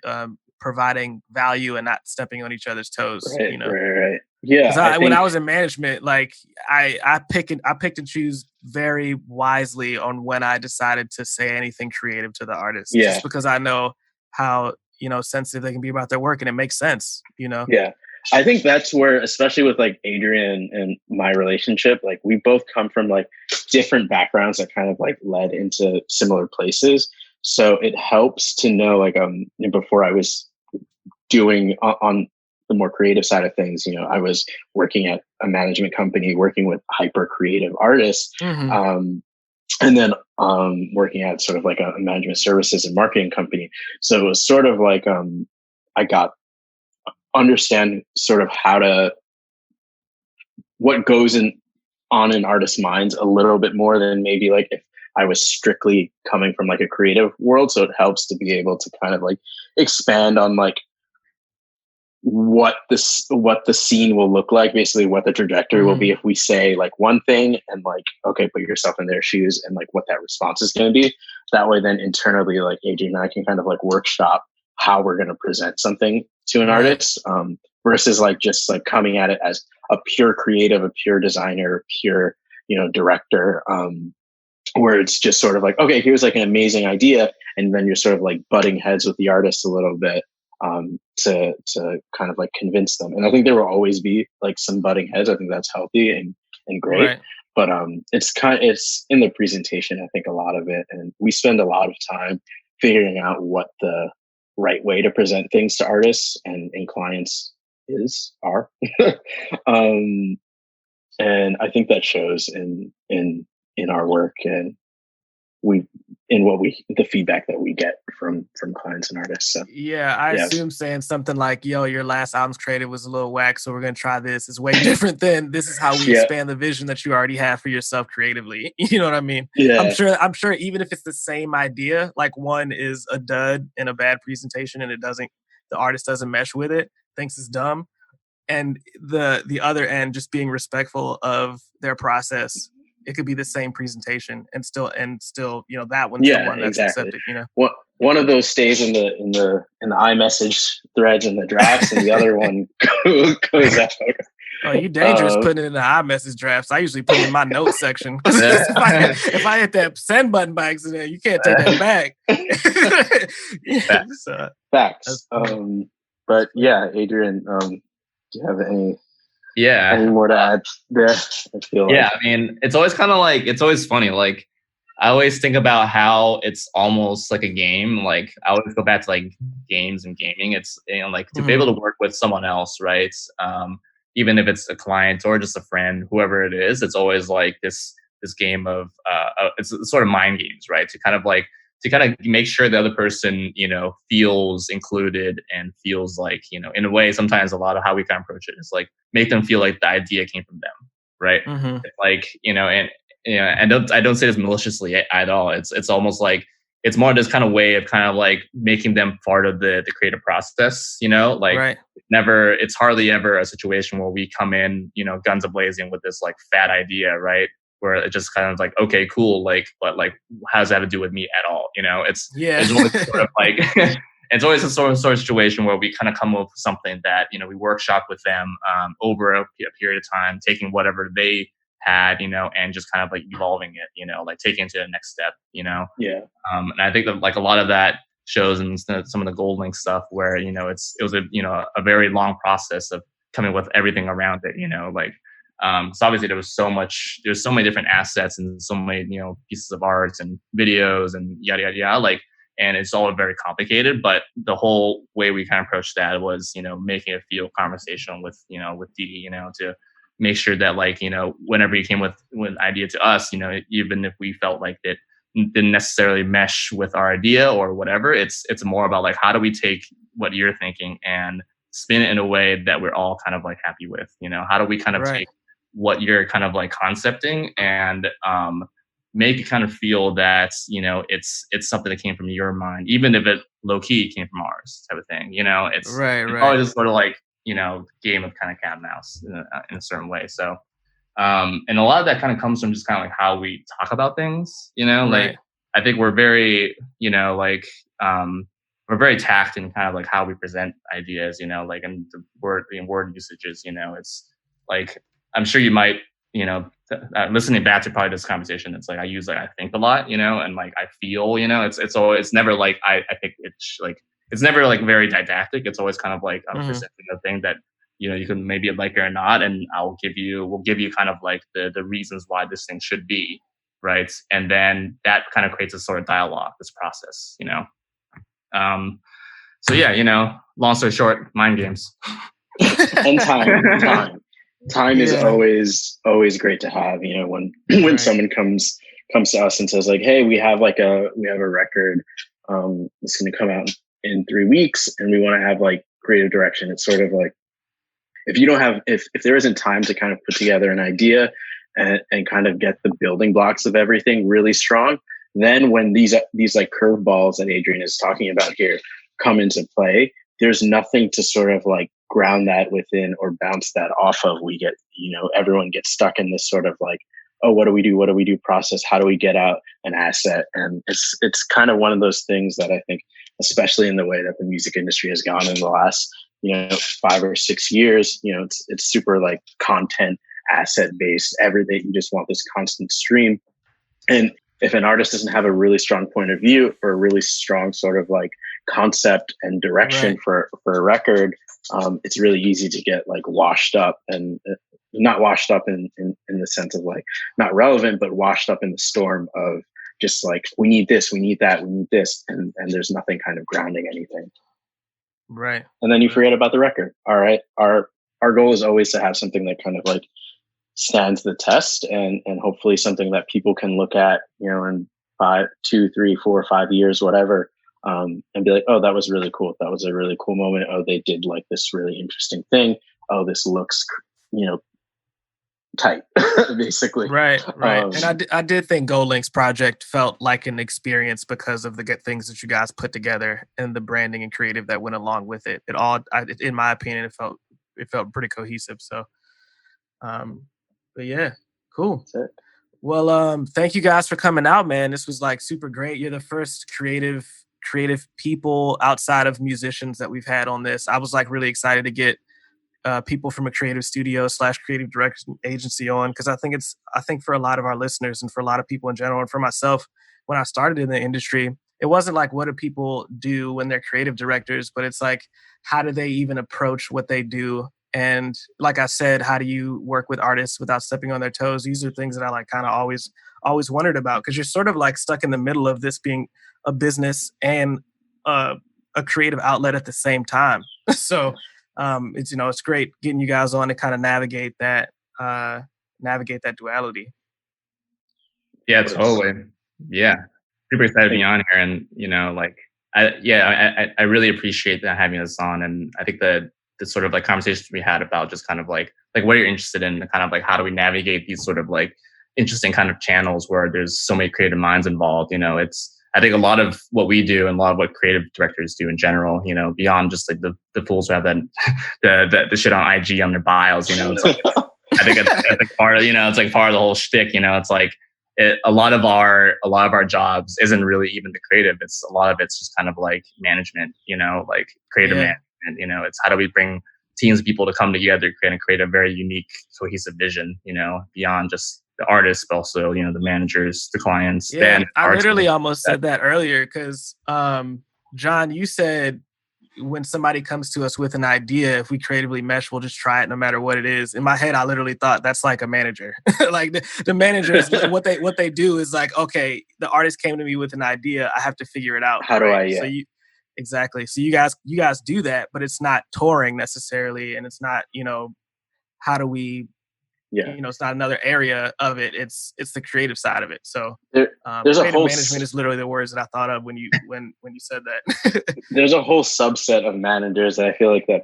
providing value and not stepping on each other's toes? Right. Yeah. When I was in management, like I picked and choose very wisely on when I decided to say anything creative to the artist, just because I know how, sensitive they can be about their work, and it makes sense, Yeah. I think that's where, especially with like Adrian and my relationship, like we both come from like different backgrounds that kind of like led into similar places. So it helps to know, like, before I was doing on the more creative side of things, I was working at a management company, working with hyper creative artists. And then working at sort of like a management services and marketing company. So it was sort of like I got understand sort of what goes on in artists' minds a little bit more than maybe like if I was strictly coming from like a creative world. So it helps to be able to kind of like expand on like what the scene will look like, basically what the trajectory will be if we say like one thing, and like, okay, put yourself in their shoes and like what that response is going to be. That way then internally, like Adrian and I can kind of like workshop how we're going to present something to an artist, versus like just like coming at it as a pure creative, a pure designer, pure, director. where it's just sort of like, okay, here's like an amazing idea, and then you're sort of like butting heads with the artist a little bit to kind of like convince them. And I think there will always be like some butting heads. I think that's healthy and great. Right. But it's in the presentation, I think, a lot of it, and we spend a lot of time figuring out what the right way to present things to artists and clients are. And I think that shows in our work, and the feedback that we get from clients and artists. So yeah, I assume saying something like, yo, your last album's creative was a little whack, so we're gonna try this, is way different than this is how we expand the vision that you already have for yourself creatively. You know what I mean? Yeah. I'm sure even if it's the same idea, like one is a dud and a bad presentation and the artist doesn't mesh with it, thinks it's dumb. And the other end, just being respectful of their process, it could be the same presentation and still, that one's the one that's accepted. One of those stays in the iMessage threads and the drafts, and the other one goes out. Oh, you dangerous putting it in the iMessage drafts. I usually put it in my notes section. if I hit that send button by accident, you can't take that back. Facts. But yeah, Adrian, do you have any more to add there? I mean, it's always kind of like, it's always funny. Like, I always think about how it's almost like a game. Like, I always go back to like games and gaming. It's, like to be able to work with someone else, right? Even if it's a client or just a friend, whoever it is, it's always like this game of it's sort of mind games, right? To kind of make sure the other person, feels included and feels like, in a way, sometimes a lot of how we kind of approach it is like make them feel like the idea came from them, right? Like, and I don't say this maliciously at all. It's almost like it's more this kind of way of kind of like making them part of the creative process, like it's hardly ever a situation where we come in, guns a-blazing with this like fat idea, right? Where it just kind of like, okay, cool, like, but like, how does that have to do with me at all? It's always sort of like, it's always a sort of situation where we kind of come up with something that, we workshop with them over a period of time, taking whatever they had, and just kind of like evolving it, like taking it to the next step, and I think that like a lot of that shows in some of the Goldlink stuff where, it was a very long process of coming with everything around it, like, so obviously there's so many different assets and so many, pieces of art and videos and yada, yada, yada, like, and it's all very complicated, but the whole way we kind of approached that was, making it feel conversational with D, to make sure that like, whenever you came with an idea to us, even if we felt like it didn't necessarily mesh with our idea or whatever, it's more about like, how do we take what you're thinking and spin it in a way that we're all kind of like happy with, how do we kind of take what you're kind of like concepting and make it kind of feel that, it's something that came from your mind, even if it low key came from ours type of thing, it's always just sort of like, game of kind of cat and mouse in a certain way. So, and a lot of that kind of comes from just kind of like how we talk about things, like I think we're very, we're very tact in kind of like how we present ideas, like in the word usages, it's like, I'm sure you might, listening back to probably this conversation, it's like I use like I think a lot, and like I feel, it's never like I think it's like it's never like very didactic. It's always kind of like I'm presenting a thing that you can maybe like it or not, and we'll give you kind of like the reasons why this thing should be right, and then that kind of creates a sort of dialogue, this process, So yeah, long story short, mind games and time is always great to have, when someone comes to us and says like, hey, we have a record it's going to come out in 3 weeks and we want to have like creative direction. It's sort of like if there isn't time to kind of put together an idea and kind of get the building blocks of everything really strong, then when these like curveballs that Adrian is talking about here come into play, there's nothing to sort of like ground that within or bounce that off of. We get, everyone gets stuck in this sort of like, oh, what do we do process? How do we get out an asset? And it's kind of one of those things that I think, especially in the way that the music industry has gone in the last, 5 or 6 years, it's super like content asset based, everything. You just want this constant stream. And if an artist doesn't have a really strong point of view or a really strong sort of like concept and direction for a record, it's really easy to get like washed up, and not washed up in the sense of like not relevant, but washed up in the storm of just like, we need this, we need that, we need this. And there's nothing kind of grounding anything. Right. And then you forget about the record. All right. Our goal is always to have something that kind of like stands the test, and hopefully something that people can look at, you know, in 2, 3, 4, 5 years, whatever, and be like, oh, that was really cool. That was a really cool moment. Oh, they did like this really interesting thing. Oh, this looks, you know, tight, basically. Right. And I did think Goldlink's project felt like an experience because of the good things that you guys put together and the branding and creative that went along with it. It all, in my opinion, it felt pretty cohesive. So, but yeah, cool. Well, thank you guys for coming out, man. This was like super great. You're the first creative people outside of musicians that we've had on this. I was like really excited to get people from a creative studio / creative direction agency on, because I think for a lot of our listeners and for a lot of people in general, and for myself, when I started in the industry, it wasn't like, what do people do when they're creative directors, but it's like, how do they even approach what they do? And like I said, how do you work with artists without stepping on their toes? These are things that I like kind of always wondered about, because you're sort of like stuck in the middle of this being a business and a creative outlet at the same time. So it's, you know, it's great getting you guys on to kind of navigate that duality. Yeah, totally. Yeah, super excited to be on here, and you know, like, I really appreciate that having us on, and I think the sort of like conversations we had about just kind of like what you're interested in, kind of like how do we navigate these sort of like interesting kind of channels where there's so many creative minds involved. You know, I think a lot of what we do and a lot of what creative directors do in general, you know, beyond just like the fools who have the shit on IG on their bios, you know, it's like, I think it's like part of, you know, it's like part of the whole shtick, you know, it's like a lot of our jobs isn't really even the creative. It's a lot of it's just kind of like management, you know, like creative management, you know, it's how do we bring teams of people to come together and create a very unique, cohesive vision, you know, beyond just the artists, but also, you know, the managers, the clients. Yeah, I literally almost said that earlier because, John, you said when somebody comes to us with an idea, if we creatively mesh, we'll just try it no matter what it is. In my head, I literally thought that's like a manager. Like the managers, what they do is like, okay, the artist came to me with an idea, I have to figure it out. How do I? So exactly. So you guys do that, but it's not touring necessarily, and it's not, you know, how do we. Yeah, you know, it's not another area of it. It's the creative side of it. So there's creative a whole management is literally the words that I thought of when you said that. There's a whole subset of managers that I feel like that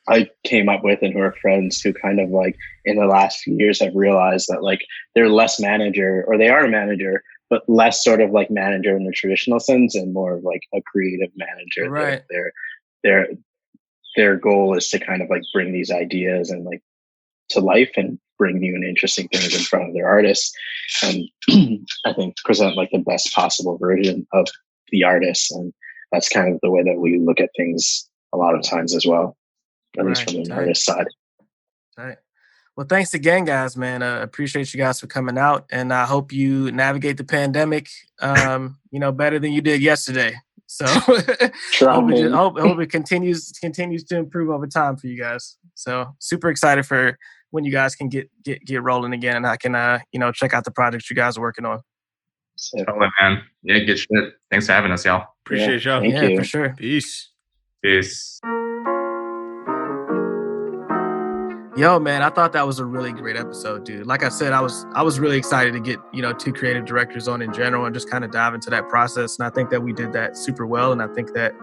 I came up with and who are friends who kind of like in the last few years have realized that like they're less manager, or they are a manager, but less sort of like manager in the traditional sense and more of like a creative manager. Right. Their goal is to kind of like bring these ideas and like to life and bring new and interesting things in front of their artists, and I think present like the best possible version of the artist. And that's kind of the way that we look at things a lot of times as well, at least from the artist side. Right. Well, thanks again, guys, man. Appreciate you guys for coming out, and I hope you navigate the pandemic, you know, better than you did yesterday. So hope it continues to improve over time for you guys. So super excited for when you guys can get rolling again, and I can you know, check out the projects you guys are working on. Totally, man. Yeah, good shit. Thanks for having us, y'all. Appreciate y'all. Thank you. For sure. Peace. Yo, man, I thought that was a really great episode, dude. Like I said, I was really excited to get, you know, 2 creative directors on in general and just kind of dive into that process. And I think that we did that super well. And I think that,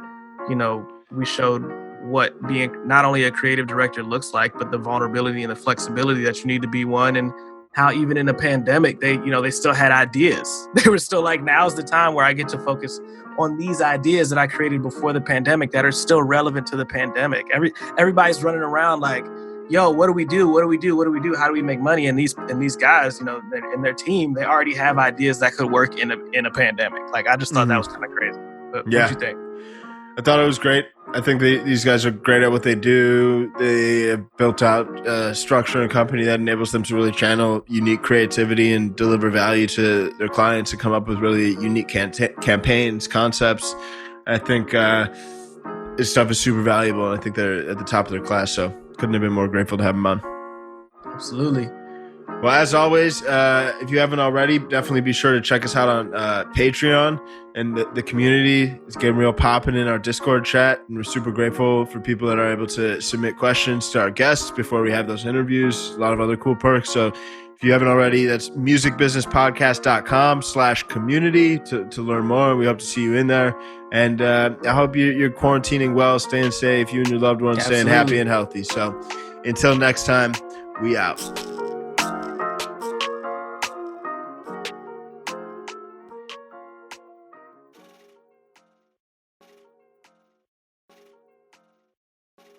you know, we showed what being not only a creative director looks like, but the vulnerability and the flexibility that you need to be one, and how even in a pandemic, they still had ideas. They were still like, now's the time where I get to focus on these ideas that I created before the pandemic that are still relevant to the pandemic. Everybody's running around like, yo, what do we do? What do we do? What do we do? How do we make money? And these guys, you know, in their team, they already have ideas that could work in a pandemic. Like, I just thought that was kind of crazy. But what do you think? I thought it was great. I think these guys are great at what they do. They have built out a structure and a company that enables them to really channel unique creativity and deliver value to their clients and come up with really unique campaigns, concepts. I think this stuff is super valuable, and I think they're at the top of their class. So couldn't have been more grateful to have them on. Absolutely. Well, as always, if you haven't already, definitely be sure to check us out on Patreon. And the community is getting real popping in our Discord chat. And we're super grateful for people that are able to submit questions to our guests before we have those interviews. A lot of other cool perks. So if you haven't already, that's musicbusinesspodcast.com/community to learn more. We hope to see you in there. And I hope you're quarantining well, staying safe, you and your loved ones staying happy and healthy. So until next time, we out.